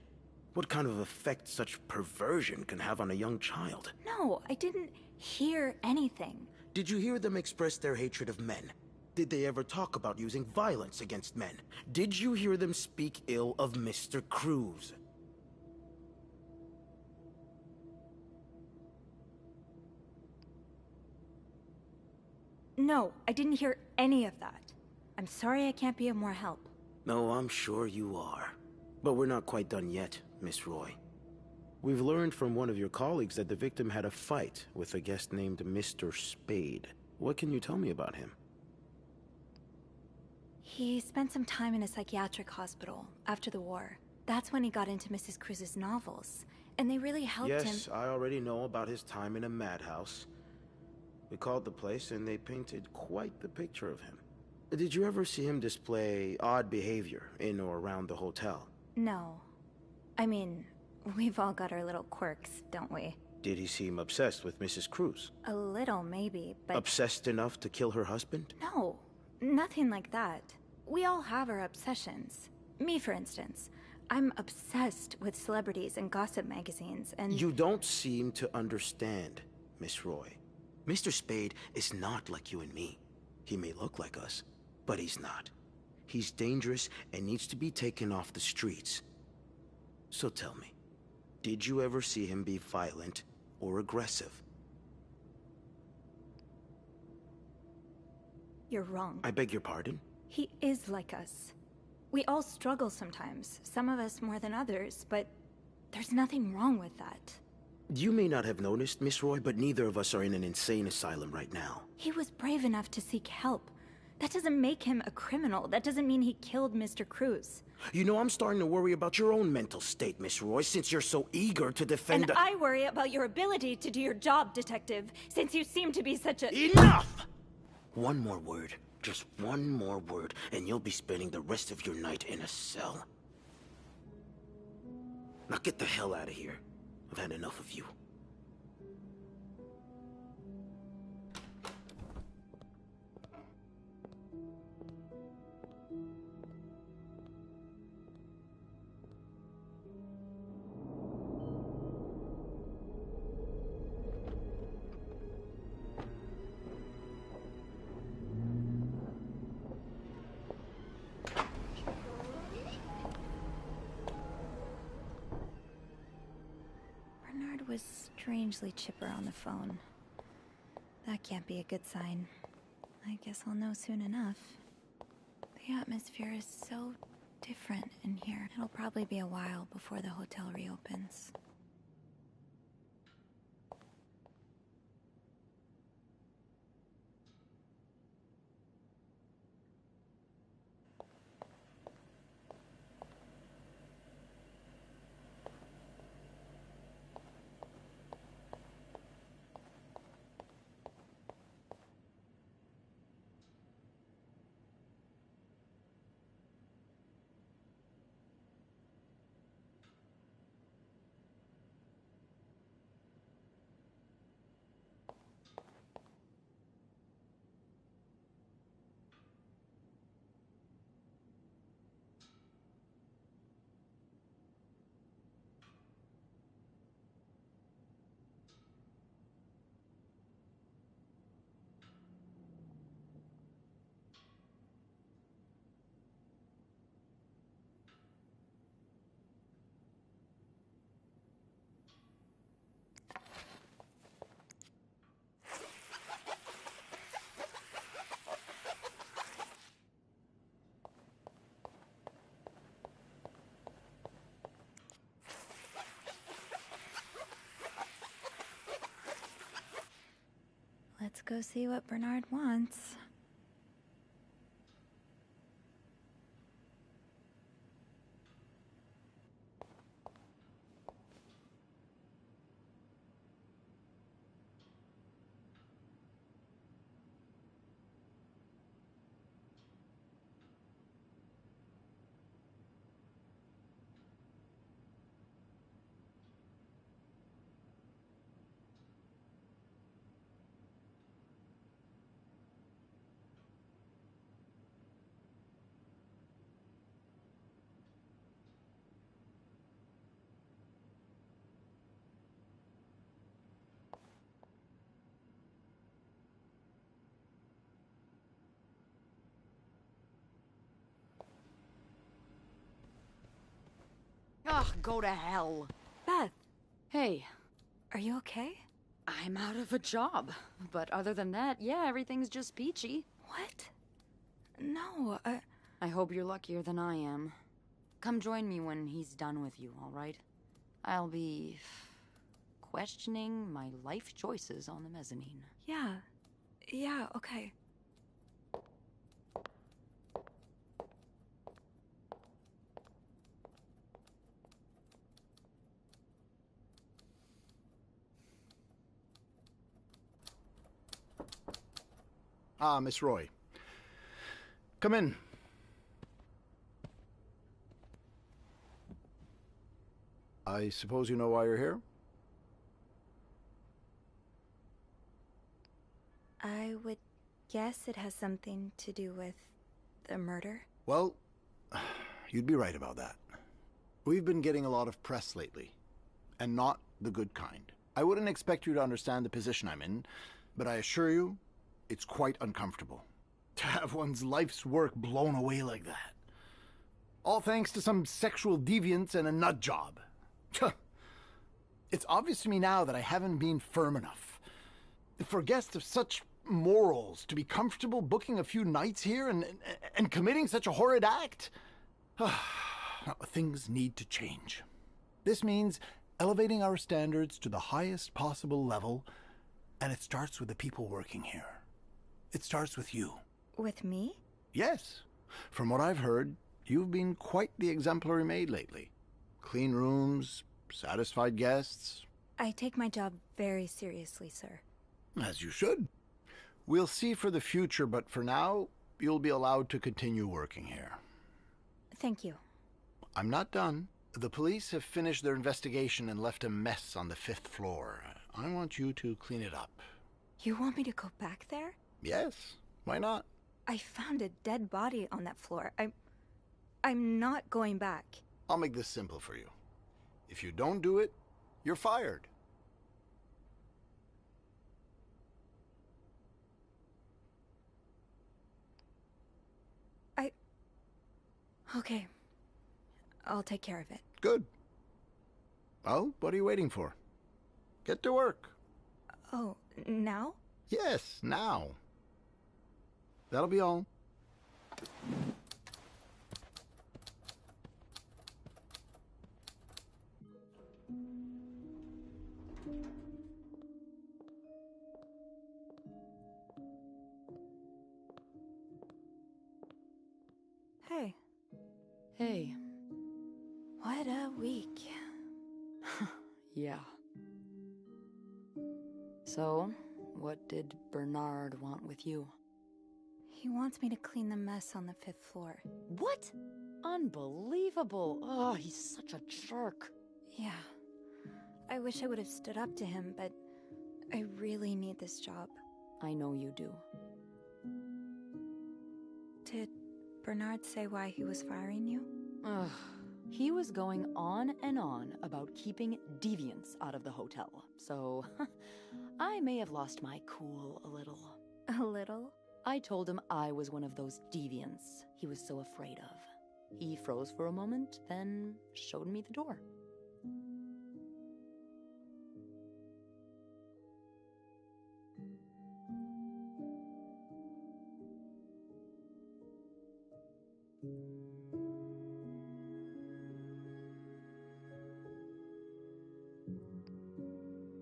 what kind of effect such perversion can have on a young child. No, I didn't hear anything. Did you hear them express their hatred of men? Did they ever talk about using violence against men? Did you hear them speak ill of Mr. Cruz? No, I didn't hear any of that. I'm sorry I can't be of more help. No, I'm sure you are. But we're not quite done yet, Miss Roy. We've learned from one of your colleagues that the victim had a fight with a guest named Mr. Spade. What can you tell me about him? He spent some time in a psychiatric hospital after the war. That's when he got into Mrs. Cruz's novels. And they really helped him. Yes, I already know about his time in a madhouse. We called the place and they painted quite the picture of him. Did you ever see him display odd behavior in or around the hotel? No. I mean, we've all got our little quirks, don't we? Did he seem obsessed with Mrs. Cruz? A little, maybe, but... Obsessed enough to kill her husband? No, nothing like that. We all have our obsessions. Me, for instance. I'm obsessed with celebrities and gossip magazines, and... You don't seem to understand, Miss Roy. Mr. Spade is not like you and me. He may look like us, but he's not. He's dangerous and needs to be taken off the streets. So tell me, did you ever see him be violent or aggressive? You're wrong. I beg your pardon? He is like us. We all struggle sometimes, some of us more than others, but there's nothing wrong with that. You may not have noticed, Miss Roy, but neither of us are in an insane asylum right now. He was brave enough to seek help. That doesn't make him a criminal. That doesn't mean he killed Mr. Cruz. You know, I'm starting to worry about your own mental state, Miss Roy, since you're so eager to defend... And I worry about your ability to do your job, Detective, since you seem to be such a... Enough! One more word, just one more word, and you'll be spending the rest of your night in a cell. Now get the hell out of here. I've had enough of you. Bernard was strangely chipper on the phone. That can't be a good sign. I guess I'll know soon enough. The atmosphere is so different in here. It'll probably be a while before the hotel reopens. Let's go see what Bernard wants. Ugh, go to hell. Beth, Hey, are you okay? I'm out of a job. But other than that, yeah, everything's just peachy. What? No, I hope you're luckier than I am. Come join me when he's done with you, all right? I'll be questioning my life choices on the mezzanine. yeah. Yeah, okay. Ah, Miss Roy. Come in. I suppose you know why you're here? I would guess it has something to do with the murder. Well, you'd be right about that. We've been getting a lot of press lately, and not the good kind. I wouldn't expect you to understand the position I'm in, but I assure you, it's quite uncomfortable. To have one's life's work blown away like that. All thanks to some sexual deviance and a nut job. It's obvious to me now that I haven't been firm enough. For guests of such morals to be comfortable booking a few nights here and committing such a horrid act? Things need to change. This means elevating our standards to the highest possible level, and it starts with the people working here. It starts with you. With me? Yes. From what I've heard, you've been quite the exemplary maid lately. Clean rooms, satisfied guests. I take my job very seriously, sir. As you should. We'll see for the future, but for now, you'll be allowed to continue working here. Thank you. I'm not done. The police have finished their investigation and left a mess on the 5th floor. I want you to clean it up. You want me to go back there? Yes, why not? I found a dead body on that floor. I'm not going back. I'll make this simple for you. If you don't do it, you're fired. Okay. I'll take care of it. Good. Well, what are you waiting for? Get to work. Oh, now? Yes, now. That'll be all. Hey. Hey. What a week. Yeah. So, what did Bernard want with you? He wants me to clean the mess on the 5th floor. What? Unbelievable. Oh, he's such a jerk. Yeah. I wish I would have stood up to him, but I really need this job. I know you do. Did Bernard say why he was firing you? Ugh. He was going on and on about keeping deviants out of the hotel, so I may have lost my cool a little. A little? I told him I was one of those deviants he was so afraid of. He froze for a moment, then showed me the door.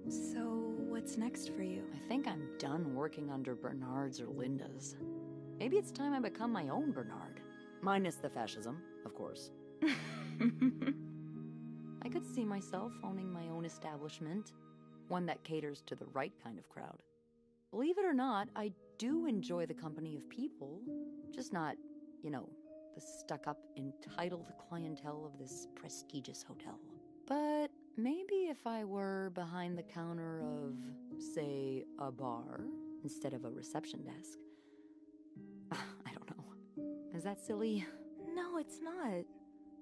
So, what's next for you? I think I'm done working under Bernard's or Linda's. Maybe it's time I become my own Bernard. Minus the fascism, of course. I could see myself owning my own establishment, one that caters to the right kind of crowd. Believe it or not, I do enjoy the company of people, just not, the stuck-up, entitled clientele of this prestigious hotel. But maybe if I were behind the counter of, say, a bar, instead of a reception desk. I don't know. Is that silly? No, it's not.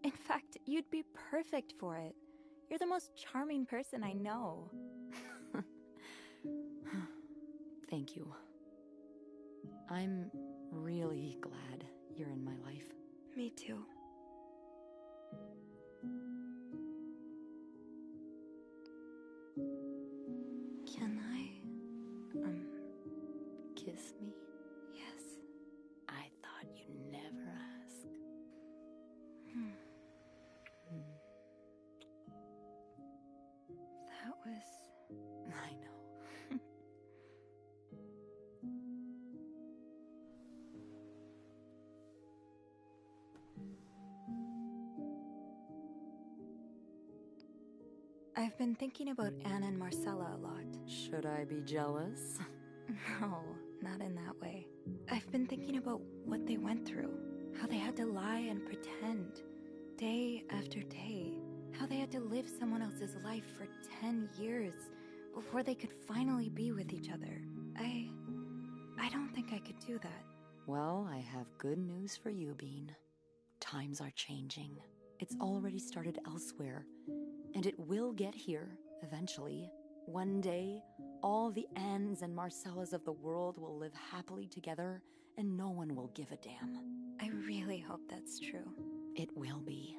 In fact, you'd be perfect for it. You're the most charming person I know. Thank you. I'm really glad you're in my life. Me too. Can I, kiss me? Yes. I thought you'd never ask. That was... I know. I've been thinking about Anne and Marcella a lot. Should I be jealous? No, not in that way. I've been thinking about what they went through. How they had to lie and pretend. Day after day. How they had to live someone else's life for 10 years before they could finally be with each other. I don't think I could do that. Well, I have good news for you, Bean. Times are changing. It's already started elsewhere, and it will get here eventually. One day, all the Annes and Marcellas of the world will live happily together, and no one will give a damn. I really hope that's true. It will be.